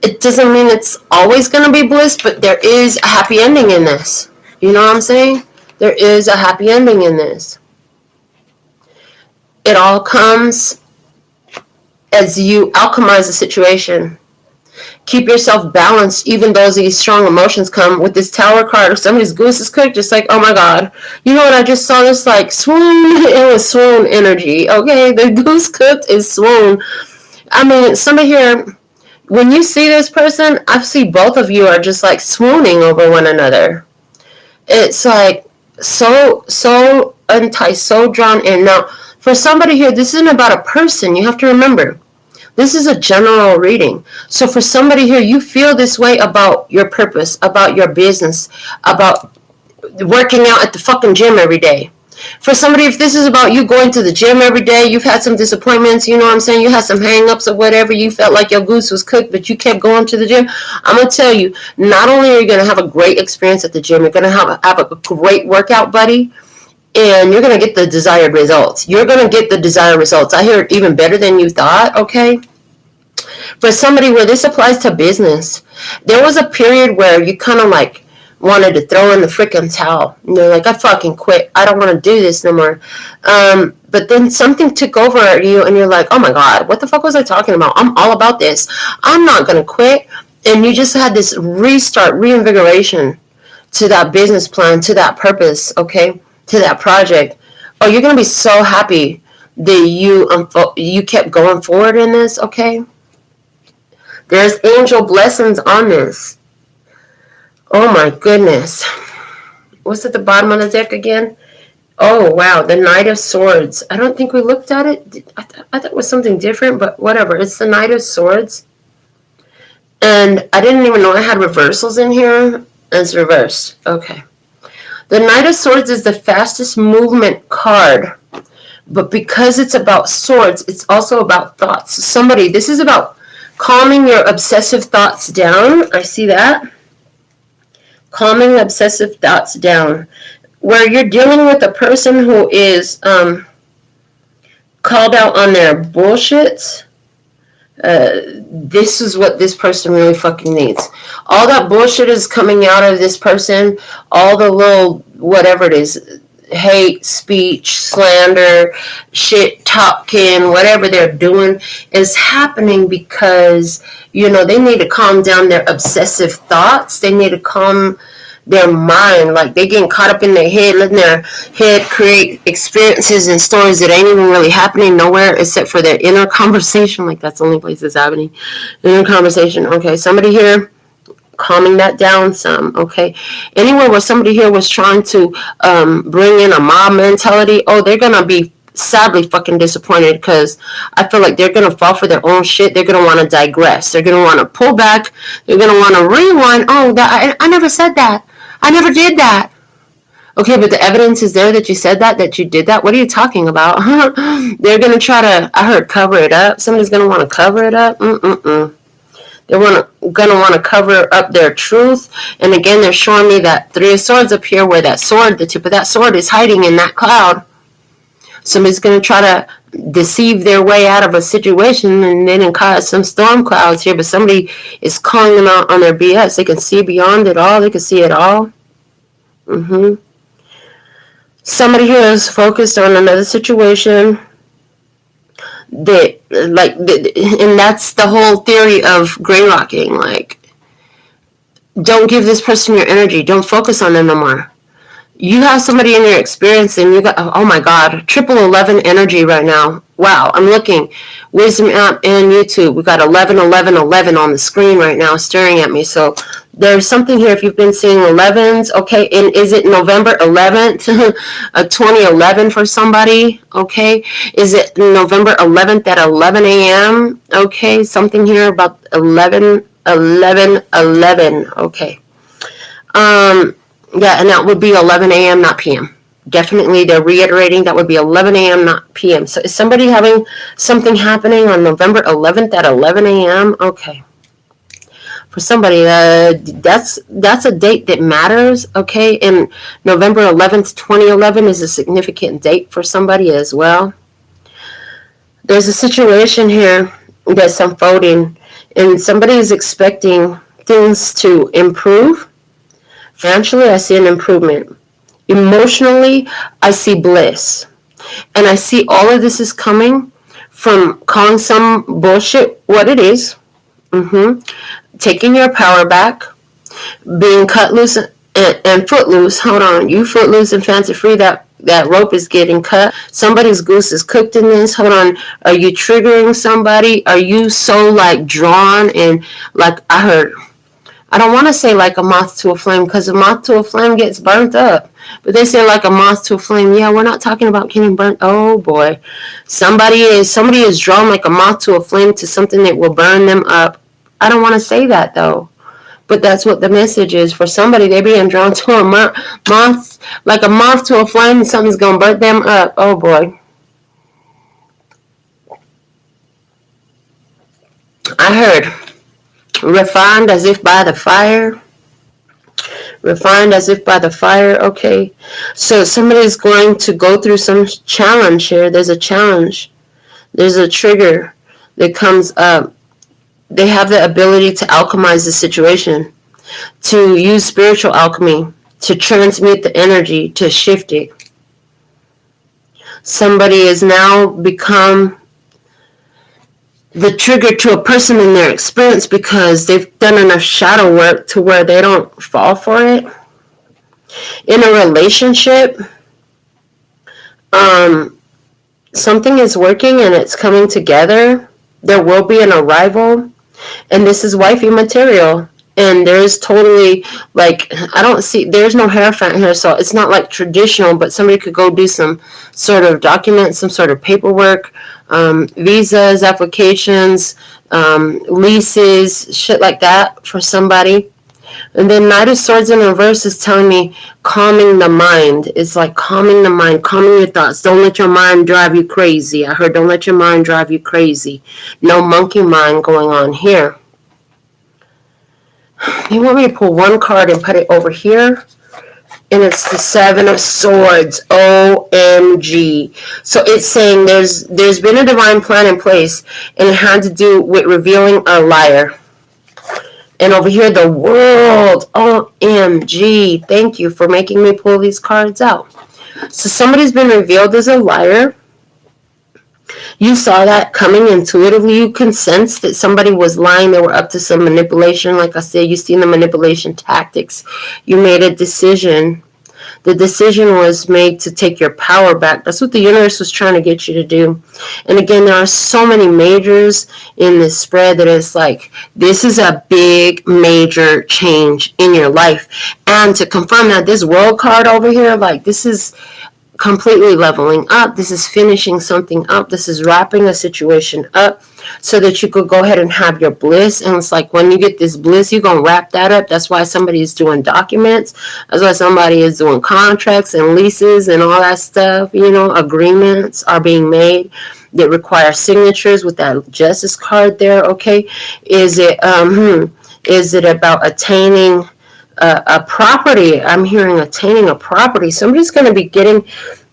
S1: It doesn't mean it's always going to be bliss, but there is a happy ending in this. You know what I'm saying? There is a happy ending in this. It all comes as you alchemize the situation. Keep yourself balanced even though these strong emotions come. With this Tower card, if somebody's goose is cooked, just like, oh my God. You know what, I just saw this like swoon. It was swoon energy. Okay, the goose cooked is swoon. I mean, somebody here, when you see this person, I see both of you are just like swooning over one another. It's like so enticed, so drawn in. Now, for somebody here, this isn't about a person. You have to remember, this is a general reading. So for somebody here, you feel this way about your purpose, about your business, about working out at the fucking gym every day. For somebody, if this is about you going to the gym every day, you've had some disappointments, you know what I'm saying, you had some hang-ups or whatever, you felt like your goose was cooked, but you kept going to the gym, I'm going to tell you, not only are you going to have a great experience at the gym, you're going to have a great workout buddy, and you're going to get the desired results. You're going to get the desired results. I hear it even better than you thought, okay? For somebody where this applies to business, there was a period where you kind of like wanted to throw in the freaking towel. You're like, I fucking quit. I don't want to do this no more. But then something took over at you and you're like, oh my God, what the fuck was I talking about? I'm all about this. I'm not going to quit. And you just had this restart, reinvigoration to that business plan, to that purpose, okay, to that project. Oh, you're going to be so happy that you kept going forward in this, okay? There's angel blessings on this. Oh my goodness. What's at the bottom of the deck again? Oh, wow. The Knight of Swords. I don't think we looked at it. I thought it was something different, but whatever. It's the Knight of Swords. And I didn't even know I had reversals in here. It's reversed. Okay. The Knight of Swords is the fastest movement card. But because it's about swords, it's also about thoughts. Somebody, this is about calming your obsessive thoughts down. I see that. Calming obsessive thoughts down. Where you're dealing with a person who is called out on their bullshit. This is what this person really fucking needs. All that bullshit is coming out of this person. All the little, whatever it is, hate speech, slander, shit talking, whatever they're doing is happening because, you know, they need to calm down their obsessive thoughts. They need to calm their mind. Like, they getting caught up in their head, letting their head create experiences and stories that ain't even really happening nowhere except for their inner conversation. Like, that's the only place it's happening. Inner conversation. Okay, somebody here calming that down some. Okay, anywhere where somebody here was trying to bring in a mob mentality, oh, they're gonna be sadly fucking disappointed, because I feel like they're gonna fall for their own shit. They're gonna want to digress. They're gonna want to pull back. They're gonna want to rewind. Oh, that I never said that. I never did that. Okay, but the evidence is there that you said that you did that. What are you talking about? They're gonna try to, I heard, cover it up. Somebody's gonna want to cover it up. They're gonna want to cover up their truth. And again, they're showing me that Three of Swords up here, where that sword, the tip of that sword, is hiding in that cloud. Somebody's gonna try to deceive their way out of a situation, and then cause some storm clouds here. But somebody is calling them out on their BS. They can see beyond it all. They can see it all. Somebody here is focused on another situation. And that's the whole theory of gray rocking. Like, don't give this person your energy. Don't focus on them no more. You have somebody in your experience, and you got, oh my God, 1111 energy right now. Wow, I'm looking. Wisdom app and YouTube. We got 111111 on the screen right now, staring at me. So there's something here. If you've been seeing 11s, okay, and is it November 11th, 2011 for somebody? Okay, is it November 11th at 11 a.m.? Okay, something here about 11. Okay. Yeah, and that would be 11 a.m., not p.m. Definitely, they're reiterating that would be 11 a.m., not p.m. So is somebody having something happening on November 11th at 11 a.m.? Okay. For somebody, that's a date that matters, okay? And November 11th, 2011 is a significant date for somebody as well. There's a situation here that's unfolding, and somebody is expecting things to improve. Financially, I see an improvement. Emotionally, I see bliss. And I see all of this is coming from calling some bullshit what it is. Taking your power back. Being cut loose and foot loose. Hold on. You foot loose and fancy free. That rope is getting cut. Somebody's goose is cooked in this. Hold on. Are you triggering somebody? Are you so like drawn and like I heard... I don't want to say like a moth to a flame, because a moth to a flame gets burnt up. But they say like a moth to a flame. Yeah, we're not talking about getting burnt. Oh boy. Somebody is drawn like a moth to a flame to something that will burn them up. I don't want to say that though. But that's what the message is. For somebody, they're being drawn to a moth, like a moth to a flame, and something's going to burn them up. Oh boy. I heard... refined as if by the fire. Refined as if by the fire. Okay. So somebody's going to go through some challenge here. There's a challenge. There's a trigger that comes up. They have the ability to alchemize the situation, to use spiritual alchemy, to transmute the energy, to shift it. Somebody has now become the trigger to a person in their experience because they've done enough shadow work to where they don't fall for it. In a relationship, something is working and it's coming together. There will be an arrival, and this is wifey material. And there's totally, like, I don't see, there's no Hierophant here, so it's not like traditional, but somebody could go do some sort of document, some sort of paperwork, visas, applications, leases, shit like that for somebody. And then Knight of Swords in reverse is telling me calming the mind. It's like calming the mind, calming your thoughts. Don't let your mind drive you crazy. I heard don't let your mind drive you crazy. No monkey mind going on here. You want me to pull one card and put it over here? And it's the Seven of Swords. OMG. So it's saying there's been a divine plan in place, and it had to do with revealing a liar. And over here, the World. OMG. Thank you for making me pull these cards out. So somebody's been revealed as a liar. You saw that coming intuitively. You can sense that somebody was lying. They were up to some manipulation. Like I said, you seen the manipulation tactics. You made a decision. The decision was made to take your power back. That's what the universe was trying to get you to do. And again, there are so many majors in this spread that it's like, this is a big major change in your life. And to confirm that, this World card over here, like, this is completely leveling up. This is finishing something up. This is wrapping a situation up so that you could go ahead and have your bliss. And it's like, when you get this bliss, you're going to wrap that up. That's why somebody is doing documents. That's why somebody is doing contracts and leases and all that stuff. You know, agreements are being made that require signatures with that Justice card there. Okay. Is it about attaining a property? I'm hearing attaining a property. Somebody's going to be getting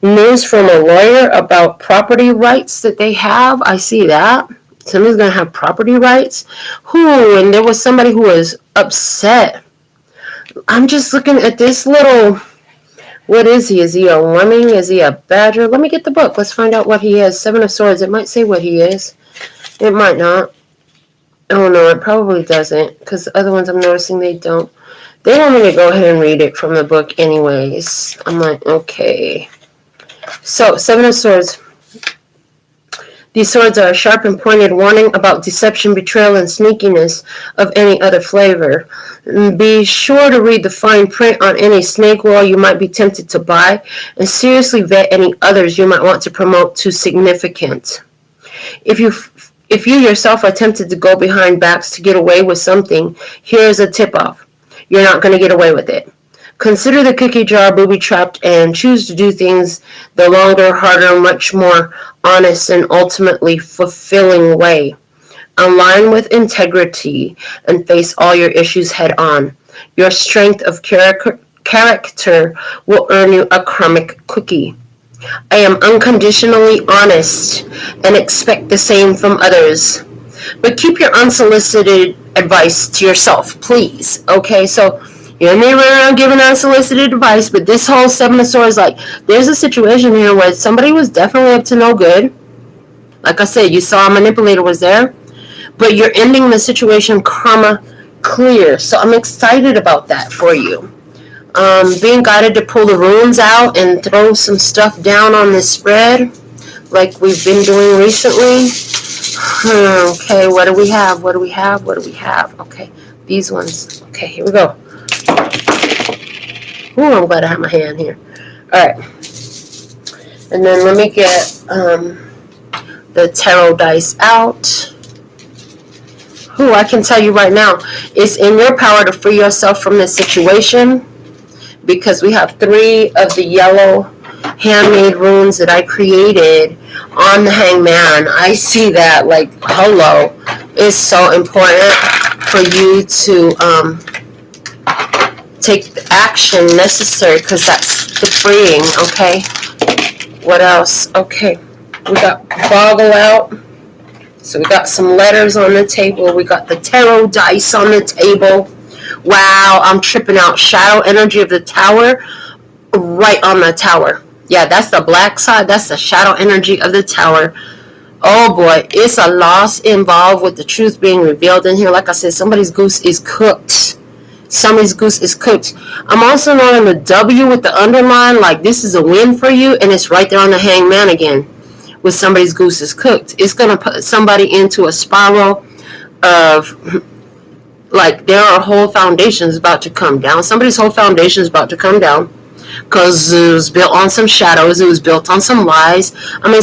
S1: news from a lawyer about property rights that they have. I see that. Somebody's going to have property rights. And there was somebody who was upset. I'm just looking at this little, what is he? Is he a lemming? Is he a badger? Let me get the book. Let's find out what he is. Seven of Swords. It might say what he is. It might not. Oh no, it probably doesn't, because the other ones I'm noticing they don't. They want me to go ahead and read it from the book anyways. I'm like, okay. So, Seven of Swords. These swords are a sharp and pointed warning about deception, betrayal, and sneakiness of any other flavor. Be sure to read the fine print on any snake oil you might be tempted to buy, and seriously vet any others you might want to promote to significant. If you yourself are tempted to go behind backs to get away with something, here's a tip-off. You're not going to get away with it. Consider the cookie jar booby-trapped and choose to do things the longer, harder, much more honest and ultimately fulfilling way. Align with integrity and face all your issues head on. Your strength of character will earn you a karmic cookie. I am unconditionally honest and expect the same from others. But keep your unsolicited advice to yourself, please. Okay, so you're never around giving unsolicited advice, but this whole Seven of Swords, like, there's a situation here where somebody was definitely up to no good. Like I said, you saw a manipulator was there, but you're ending the situation karma clear. So I'm excited about that for you. Being guided to pull the runes out and throw some stuff down on this spread like we've been doing recently. Okay, what do we have? What do we have? What do we have? Okay, these ones. Okay, here we go. Ooh, I'm glad I have my hand here. Alright. And then let me get the tarot dice out. Ooh, I can tell you right now, it's in your power to free yourself from this situation, because we have 3 of the yellow handmade runes that I created on the Hangman. I see that, like, hello. It's so important for you to take the action necessary, because that's the freeing, okay? What else? Okay, we got Boggle out. So we got some letters on the table. We got the tarot dice on the table. Wow, I'm tripping out. Shadow energy of the tower, right on the tower. Yeah, that's the black side. That's the shadow energy of the tower. Oh boy, it's a loss involved with the truth being revealed in here. Like I said, somebody's goose is cooked. Somebody's goose is cooked. I'm also noting the W with the underline, like this is a win for you, and it's right there on the Hangman again. With somebody's goose is cooked. It's going to put somebody into a spiral of Like their whole foundation is about to come down. Somebody's whole foundation is about to come down because it was built on some shadows. It was built on some lies. I mean,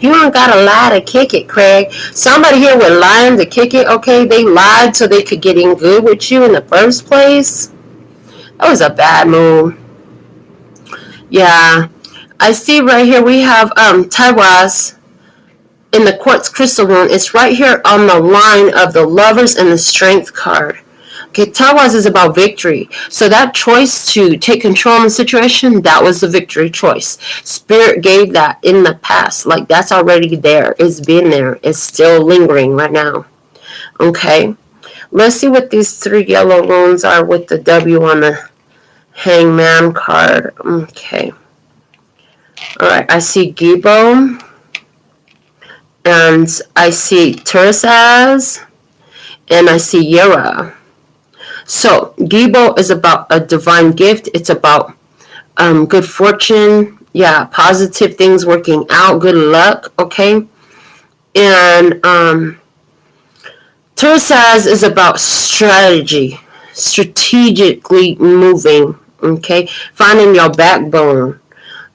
S1: you don't got to lie to kick it, Craig. Somebody here with lying to kick it, okay? They lied so they could get in good with you in the first place. That was a bad move. Yeah. I see right here we have Taiwas in the quartz crystal rune. It's right here on the line of the Lovers and the Strength card. Okay, Taiwas is about victory. So that choice to take control of the situation, that was the victory choice. Spirit gave that in the past. Like, that's already there. It's been there. It's still lingering right now. Okay. Let's see what these 3 yellow runes are with the W on the Hangman card. Okay. All right. I see Gibo. And I see Tersaz. And I see Yera. So, Gibo is about a divine gift. It's about good fortune. Yeah, positive things working out. Good luck, okay? And Tersaz is about strategy. Strategically moving, okay? Finding your backbone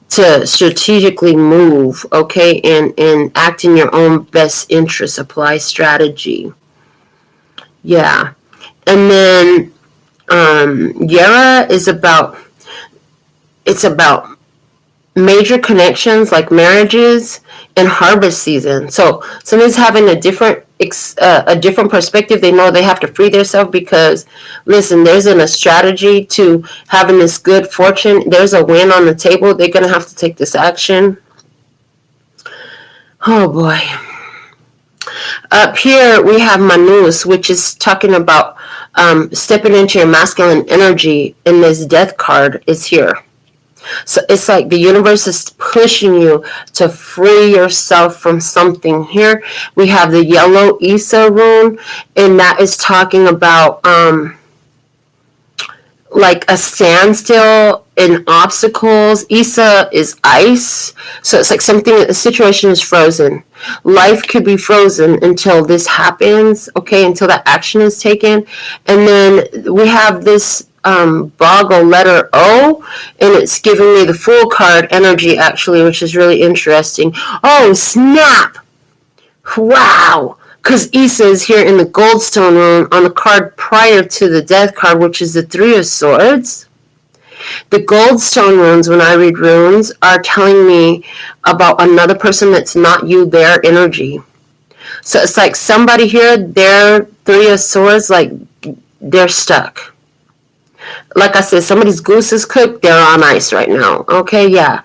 S1: to strategically move, okay? And act in your own best interest. Apply strategy. Yeah. And then Yera is about major connections like marriages and harvest season. So somebody's having a different perspective. They know they have to free themselves because, listen, there's a strategy to having this good fortune. There's a win on the table. They're going to have to take this action. Oh, boy. Up here, we have Manus, which is talking about stepping into your masculine energy, and this death card is here. So it's like the universe is pushing you to free yourself from something. Here we have the yellow Isa rune, and that is talking about like a standstill and obstacles. Isa is ice, so it's like a situation is frozen. Life could be frozen until this happens, okay, until that action is taken. And then we have this boggle letter O, and it's giving me the Fool card energy, actually, which is really interesting. Oh, snap! Wow! Because Isa is here in the Goldstone rune on the card prior to the Death card, which is the 3 of Swords. The Goldstone runes, when I read runes, are telling me about another person that's not you, their energy. So it's like somebody here, their 3 of Swords, like they're stuck. Like I said, somebody's goose is cooked, they're on ice right now. Okay, yeah.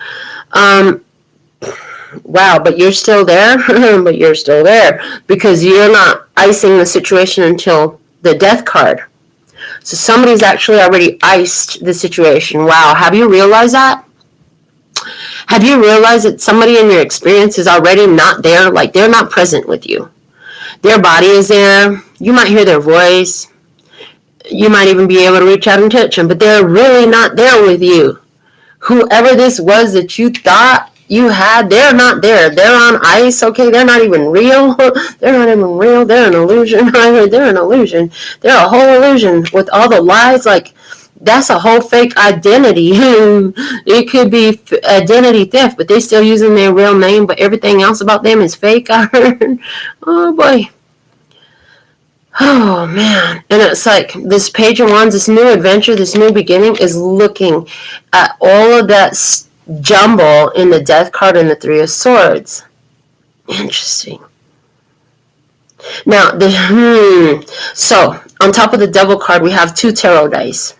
S1: Wow, but you're still there? But you're still there because you're not icing the situation until the Death card. So somebody's actually already iced the situation. Wow, have you realized that? Have you realized that somebody in your experience is already not there? Like they're not present with you. Their body is there. You might hear their voice. You might even be able to reach out and touch them, but they're really not there with you. Whoever this was that you thought you had, they're not there. They're on ice, okay? They're not even real. They're not even real. They're an illusion. They're an illusion. They're a whole illusion with all the lies. Like, that's a whole fake identity. It could be identity theft, but they're still using their real name, but everything else about them is fake, I heard. Oh, boy. Oh, man. And it's like this Page of Wands, this new adventure, this new beginning is looking at all of that jumble in the Death card and the 3 of Swords. Interesting. Now, so on top of the Devil card, we have 2 tarot dice.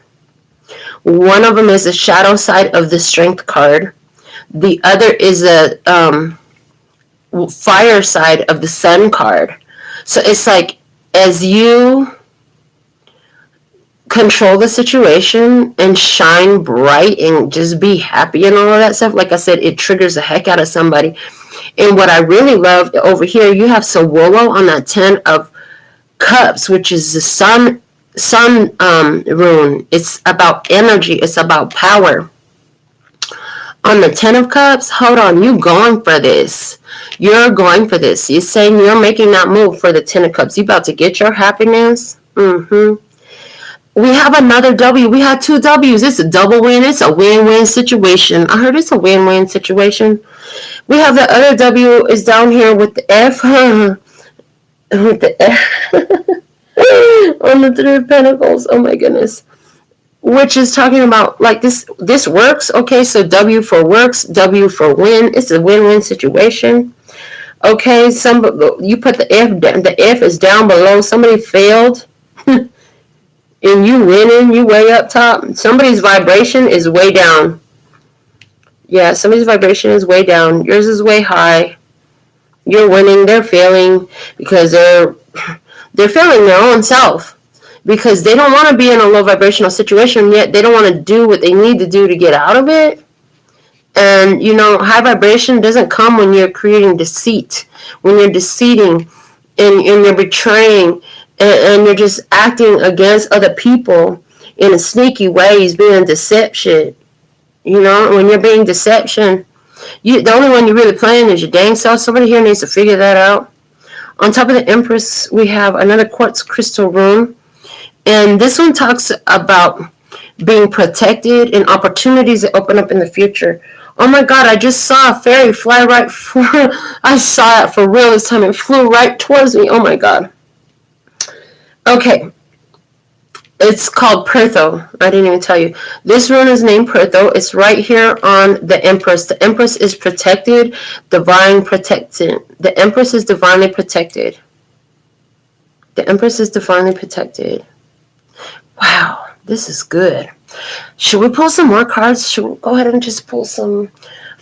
S1: One of them is the shadow side of the Strength card. The other is a fire side of the Sun card. So it's like, as you control the situation and shine bright and just be happy and all of that stuff, like I said, it triggers the heck out of somebody. And what I really love over here, you have Sawolo on that 10 of Cups, which is the sun rune. It's about energy. It's about power. On the 10 of Cups, hold on, you going for this. You're going for this. You're saying you're making that move for the 10 of Cups. You about to get your happiness. We have another W. We had two W's. It's a double win. It's a win-win situation. I heard it's a win-win situation. We have the other W is down here with the F. With the F. On the Three of Pentacles. Oh my goodness. Which is talking about like this works. Okay, so W for works, W for win. It's a win-win situation. Okay, you put the F down. The F is down below. Somebody failed. And you winning, you way up top. Somebody's vibration is way down. Yeah, somebody's vibration is way down. Yours is way high. You're winning, they're failing because they're failing their own self. Because they don't want to be in a low vibrational situation, yet they don't want to do what they need to do to get out of it. And, high vibration doesn't come when you're creating deceit, when you're deceiving and you're betraying and you're just acting against other people in a sneaky ways, being deception. When you're being deception, the only one you're really playing is your dang self. Somebody here needs to figure that out. On top of the Empress, we have another quartz crystal room. And this one talks about being protected and opportunities that open up in the future. Oh my God, I just saw a fairy fly right for, I saw it for real this time. It flew right towards me. Oh my God. Okay. It's called Pertho. I didn't even tell you. This rune is named Pertho. It's right here on the Empress. The Empress is protected, divine protected. The Empress is divinely protected. The Empress is divinely protected. Wow, this is good. Should we pull some more cards? Should we go ahead and just pull some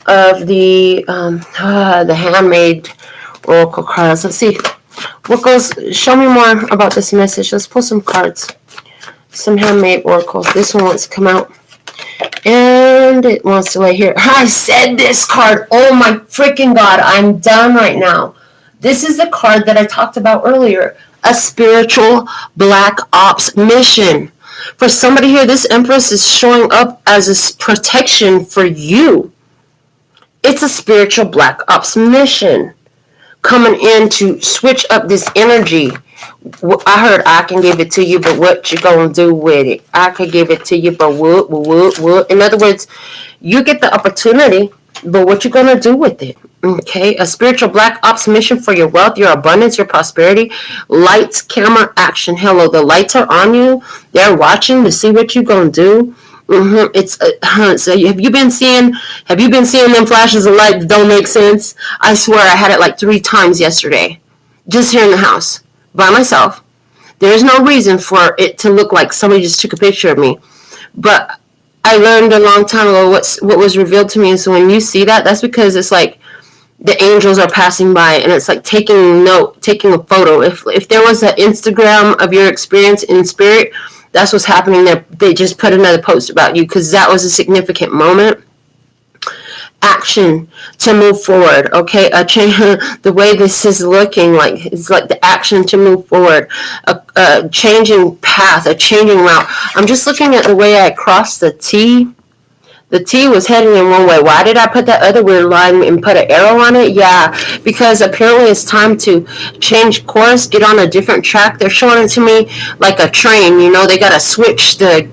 S1: of the handmade oracle cards? Let's see. Show me more about this message. Let's pull some cards. Some handmade oracles. This one wants to come out. And it wants to lay here. I said this card. Oh my freaking God. I'm done right now. This is the card that I talked about earlier. A spiritual black ops mission. For somebody here, this Empress is showing up as a protection for you. It's a spiritual black ops mission. Coming in to switch up this energy. I heard I can give it to you, but what you gonna do with it? I could give it to you, but what? In other words, you get the opportunity, but what you gonna do with it? Okay, a spiritual black ops mission for your wealth, your abundance, your prosperity. Lights, camera, action. Hello, the lights are on you. They're watching to see what you gonna do. It's so have you been seeing them flashes of light that don't make sense? I swear I had it like 3 times yesterday, just here in the house by myself. There's no reason for it to look like somebody just took a picture of me, but I learned a long time ago what was revealed to me. And so when you see that, that's because it's like the angels are passing by, and it's like taking a photo. If there was an Instagram of your experience in spirit, that's what's happening there. They just put another post about you because that was a significant moment. Action to move forward. Okay, the way this is looking like, it's like the action to move forward, a changing path, a changing route. I'm just looking at the way I crossed the T. The T was heading in one way. Why did I put that other weird line and put an arrow on it? Yeah, because apparently it's time to change course, get on a different track. They're showing it to me like a train. They got to switch the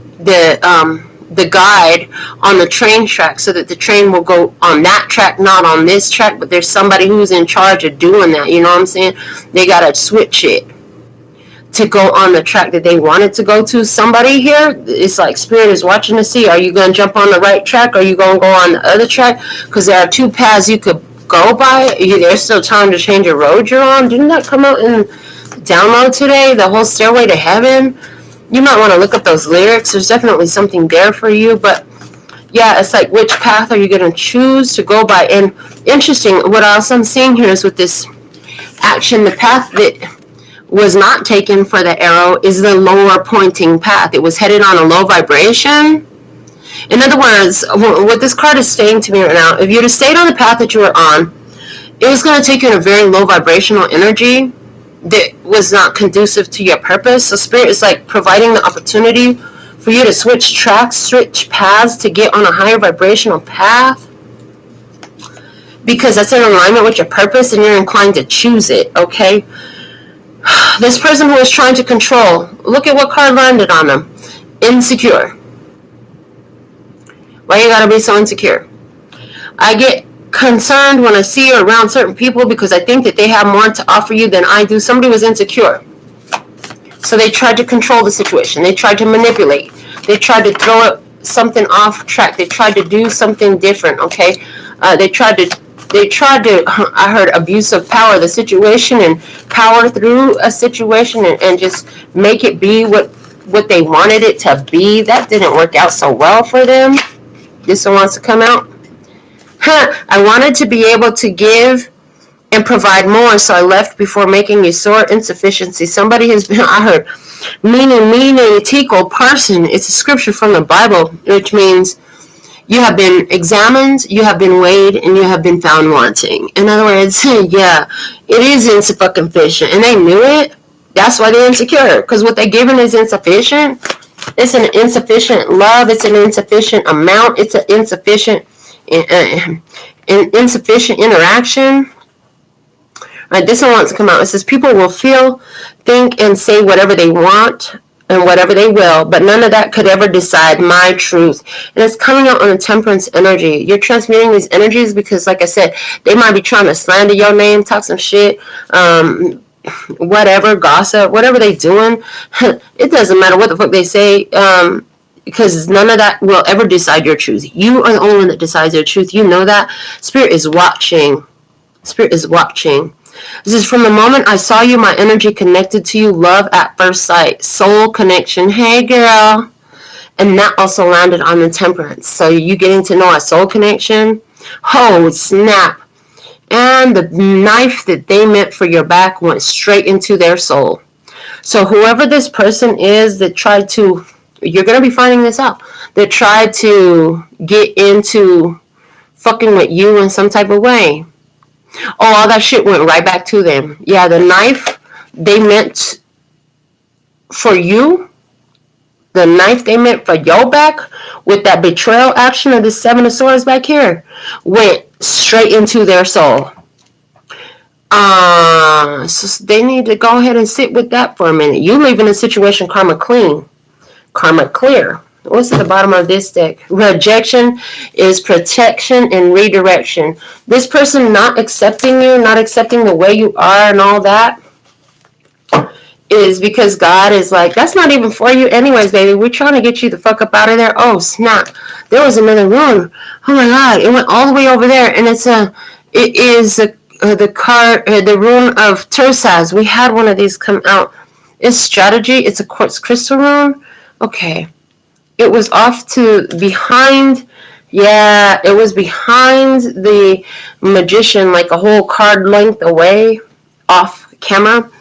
S1: guide on the train track so that the train will go on that track, not on this track. But there's somebody who's in charge of doing that. You know what I'm saying? They got to switch it to go on the track that they wanted to go to. Somebody here, it's like spirit is watching to see, are you going to jump on the right track or are you going to go on the other track? Because there are 2 paths you could go by. There's still time to change a road you're on. Didn't that come out in download today? The whole Stairway to Heaven. You might want to look up those lyrics. There's definitely something there for you. But yeah, it's like, which path are you going to choose to go by? And interesting, what else I'm seeing here is with this action, the path that was not taken for the arrow is the lower pointing path. It was headed on a low vibration. In other words, what this card is saying to me right now, if you'd have stayed on the path that you were on, it was going to take you in a very low vibrational energy that was not conducive to your purpose. So Spirit is like providing the opportunity for you to switch tracks, switch paths to get on a higher vibrational path, because that's in alignment with your purpose and you're inclined to choose it, okay? This person who is trying to control, look at what card landed on them. Insecure. Why you gotta be so insecure? I get concerned when I see you around certain people because I think that they have more to offer you than I do. Somebody was insecure. So they tried to control the situation. They tried to manipulate. They tried to throw something off track. They tried to do something different, okay? They tried to, I heard, abuse of power, the situation, and power through a situation and just make it be what they wanted it to be. That didn't work out so well for them. This one wants to come out. I wanted to be able to give and provide more, so I left before making you sore. Insufficiency. Somebody has been, I heard, meaning tickle person. It's a scripture from the Bible, which means you have been examined, you have been weighed, and you have been found wanting. In other words, yeah, it is insufficient, and they knew it. That's why they're insecure, because what they're given is insufficient. It's an insufficient love. It's an insufficient amount. It's an insufficient interaction. Right, this one wants to come out. It says people will feel, think, and say whatever they want and whatever they will, but none of that could ever decide my truth. And it's coming out on the temperance energy. You're transmuting these energies because, like I said, they might be trying to slander your name, talk some shit, whatever, gossip, whatever they doing. It doesn't matter what the fuck they say, because none of that will ever decide your truth. You are the only one that decides your truth. You know that. Spirit is watching. Spirit is watching. This is from the moment I saw you, my energy connected to you, love at first sight, soul connection. Hey, girl. And that also landed on the temperance. So you getting to know a soul connection. Oh, snap. And the knife that they meant for your back went straight into their soul. So whoever this person is that tried to, you're going to be finding this out, that tried to get into fucking with you in some type of way. Oh, all that shit went right back to them. Yeah, the knife they meant for you, the knife they meant for your back, with that betrayal action of the Seven of Swords back here, went straight into their soul. So they need to go ahead and sit with that for a minute. You leaving the situation karma clean, karma clear. What's at the bottom of this deck? Rejection is protection and redirection. This person not accepting you, not accepting the way you are and all that, is because God is like, that's not even for you anyways, baby. We're trying to get you the fuck up out of there. Oh, snap. There was another rune. Oh my God. It went all the way over there. And it is the card, the rune of Tersaz. We had one of these come out. It's strategy. It's a quartz crystal rune. Okay. It was off to behind, yeah, it was behind the magician, like a whole card length away, off camera.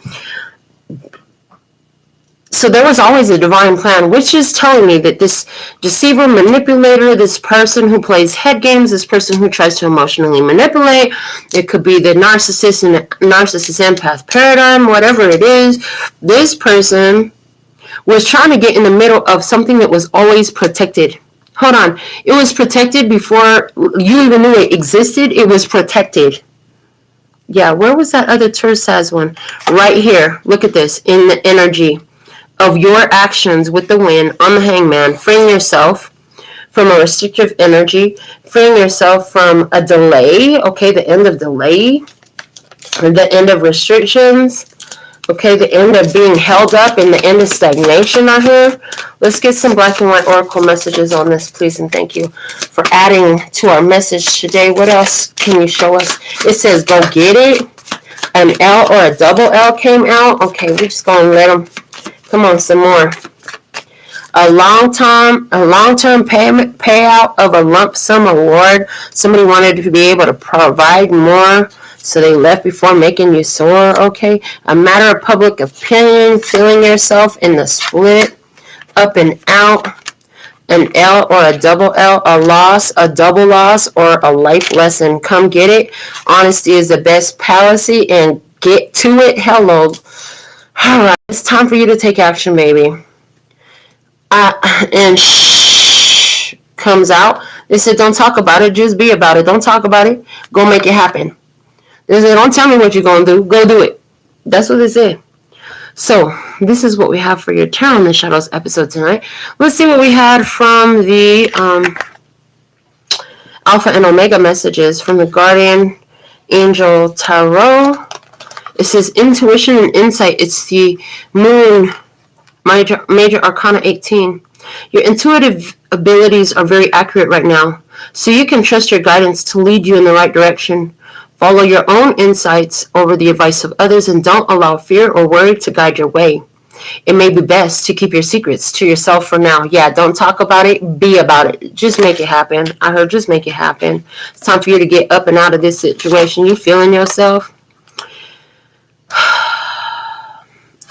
S1: So there was always a divine plan, which is telling me that this deceiver, manipulator, this person who plays head games, this person who tries to emotionally manipulate, it could be the narcissist empath paradigm, whatever it is, this person was trying to get in the middle of something that was always protected. Hold on. It was protected before you even knew it existed. It was protected. Yeah, where was that other Tersaz one? Right here. Look at this. In the energy of your actions with the wind on the hangman. Freeing yourself from a restrictive energy. Freeing yourself from a delay. Okay, the end of delay. The end of restrictions. Okay, the end of being held up and the end of stagnation I hear. Let's get some black and white oracle messages on this, please, and thank you for adding to our message today. What else can you show us? It says, go get it. An L or a double L came out. Okay, we're just going to let them. Come on, some more. A long-term payout of a lump sum award. Somebody wanted to be able to provide more, so they left before making you sore, okay? A matter of public opinion, feeling yourself in the split, up and out, an L or a double L, a loss, a double loss, or a life lesson. Come get it. Honesty is the best policy, and get to it. Hello. All right, it's time for you to take action, baby. And shh comes out. They said, don't talk about it, just be about it. Don't talk about it. Go make it happen. They said, don't tell me what you're going to do. Go do it. That's what they said. So, this is what we have for your Tarot in the Shadows episode tonight. Let's see what we had from the Alpha and Omega messages from the Guardian Angel Tarot. It says intuition and insight. It's the Moon Major Arcana 18. Your intuitive abilities are very accurate right now, so you can trust your guidance to lead you in the right direction. Follow your own insights over the advice of others and don't allow fear or worry to guide your way. It may be best to keep your secrets to yourself for now. Yeah, don't talk about it, be about it. Just make it happen. I heard just make it happen. It's time for you to get up and out of this situation. You feeling yourself?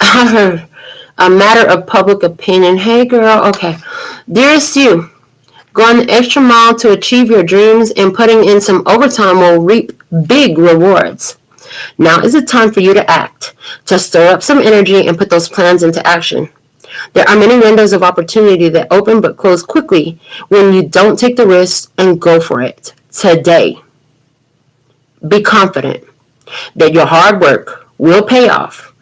S1: I heard a matter of public opinion. Hey girl, okay. Dearest you, going the extra mile to achieve your dreams and putting in some overtime will reap big rewards. Now is the time for you to act, to stir up some energy and put those plans into action. There are many windows of opportunity that open but close quickly when you don't take the risk and go for it. Today, be confident that your hard work will pay off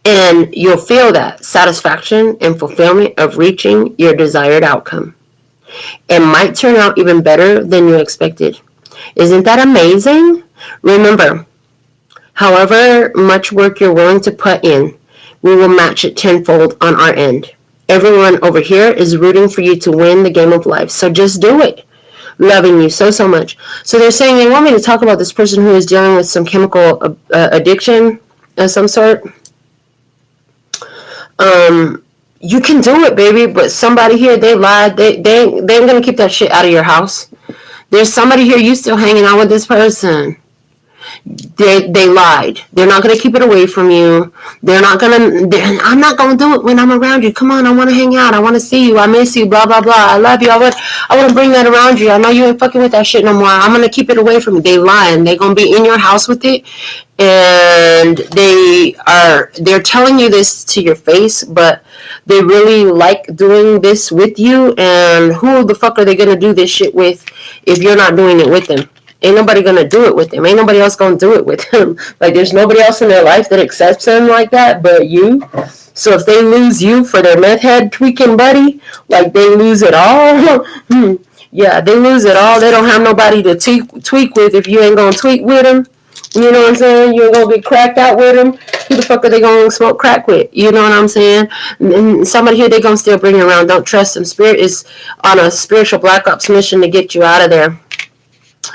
S1: and you'll feel that satisfaction and fulfillment of reaching your desired outcome. It might turn out even better than you expected. Isn't that amazing? Remember, however much work you're willing to put in, we will match it tenfold on our end. Everyone over here is rooting for you to win the game of life, so just do it. Loving you so, so much. So they're saying they want me to talk about this person who is dealing with some chemical addiction of some sort. You can do it, baby, but somebody here, they lied. They ain't going to keep that shit out of your house. There's somebody here, you still hanging out with this person. They lied. They're not going to keep it away from you. I'm not going to do it when I'm around you. Come on, I want to hang out. I want to see you. I miss you, blah, blah, blah. I love you. I want to bring that around you. I know you ain't fucking with that shit no more. I'm going to keep it away from you. They lying. They're going to be in your house with it. And they're telling you this to your face, but they really like doing this with you. And who the fuck are they going to do this shit with if you're not doing it with them? Ain't nobody going to do it with him. Ain't nobody else going to do it with him. Like, there's nobody else in their life that accepts him like that but you. So if they lose you for their meth head tweaking buddy, like, they lose it all. Yeah, they lose it all. They don't have nobody to tweak with if you ain't going to tweak with them. You know what I'm saying? You ain't going to get cracked out with them. Who the fuck are they going to smoke crack with? You know what I'm saying? And somebody here, they going to still bring you around. Don't trust them. Spirit is on a spiritual black ops mission to get you out of there.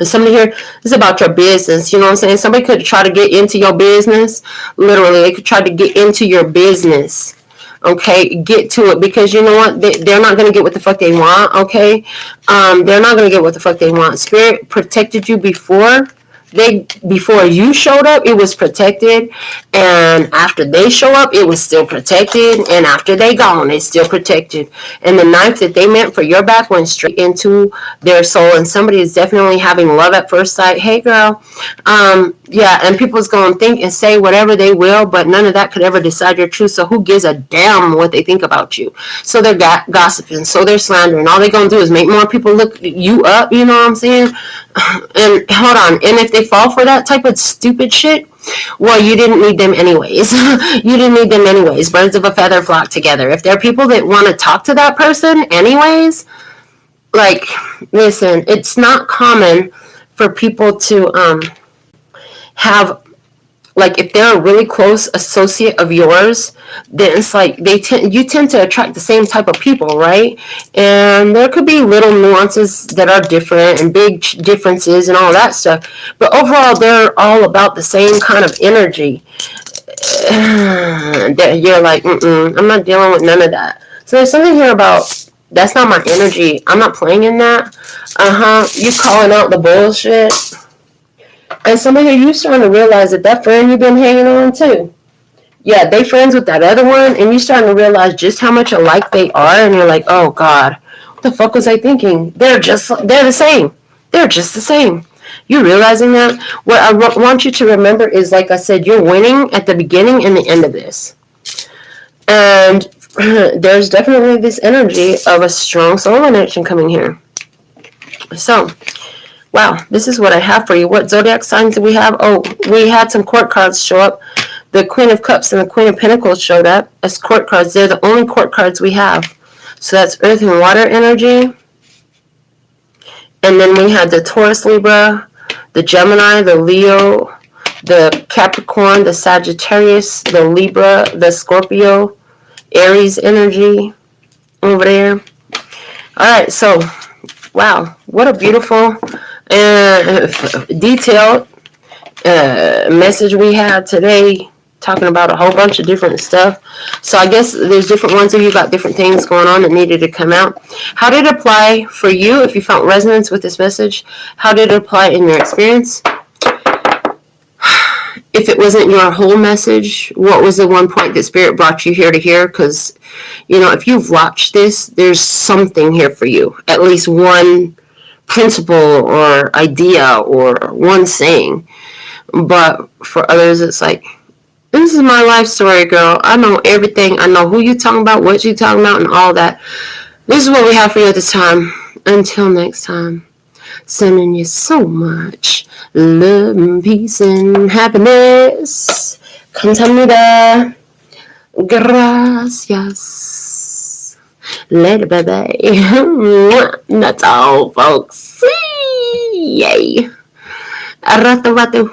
S1: Somebody here, this is about your business. You know what I'm saying? Somebody could try to get into your business. Literally, they could try to get into your business. Okay, get to it, because you know what? They're not going to get what the fuck they want. Okay, they're not going to get what the fuck they want. Spirit protected you before you showed up. It was protected, and after they show up, it was still protected, and after they gone, it's still protected. And the knife that they meant for your back went straight into their soul, and somebody is definitely having love at first sight. Hey girl, yeah, and people's gonna think and say whatever they will, but none of that could ever decide your truth. So who gives a damn what they think about you? So they're gossiping, so they're slandering. All they're gonna do is make more people look you up. You know what I'm saying? And hold on, and if they fall for that type of stupid shit, well, you didn't need them anyways. You didn't need them anyways. Birds of a feather flock together. If there are people that want to talk to that person anyways, like, listen, it's not common for people to have, like, if they're a really close associate of yours, then it's like you tend to attract the same type of people, right? And there could be little nuances that are different and big differences and all that stuff, but overall they're all about the same kind of energy. That you're like, I'm not dealing with none of that. So there's something here about, that's not my energy. I'm not playing in that. You're calling out the bullshit. And somebody here, you're starting to realize that friend you've been hanging on to, yeah, they friends with that other one, and you're starting to realize just how much alike they are, and you're like, oh God, what the fuck was I thinking? They're the same. They're just the same. You're realizing that? What I want you to remember is, like I said, you're winning at the beginning and the end of this. And there's definitely this energy of a strong soul connection coming here. So, wow, this is what I have for you. What zodiac signs do we have? Oh, we had some court cards show up. The Queen of Cups and the Queen of Pentacles showed up as court cards. They're the only court cards we have. So that's Earth and Water energy. And then we had the Taurus, Libra, the Gemini, the Leo, the Capricorn, the Sagittarius, the Libra, the Scorpio, Aries energy over there. All right, so, wow, what a beautiful detailed message we had today, talking about a whole bunch of different stuff. So I guess there's different ones of you got different things going on that needed to come out. How did it apply for you? If you felt resonance with this message, how did it apply in your experience? If it wasn't your whole message, what was the one point that Spirit brought you here to hear? Because, you know, if you've watched this, there's something here for you. At least one principle or idea or one saying. But for others, it's like, this is my life story, girl. I know everything. I know who you're talking about, what you're talking about, and all that. This is what we have for you at this time. Until next time, sending you so much love and peace and happiness. Kamsahamnida. Gracias. Later, baby. That's all, folks. Yay. Arrato,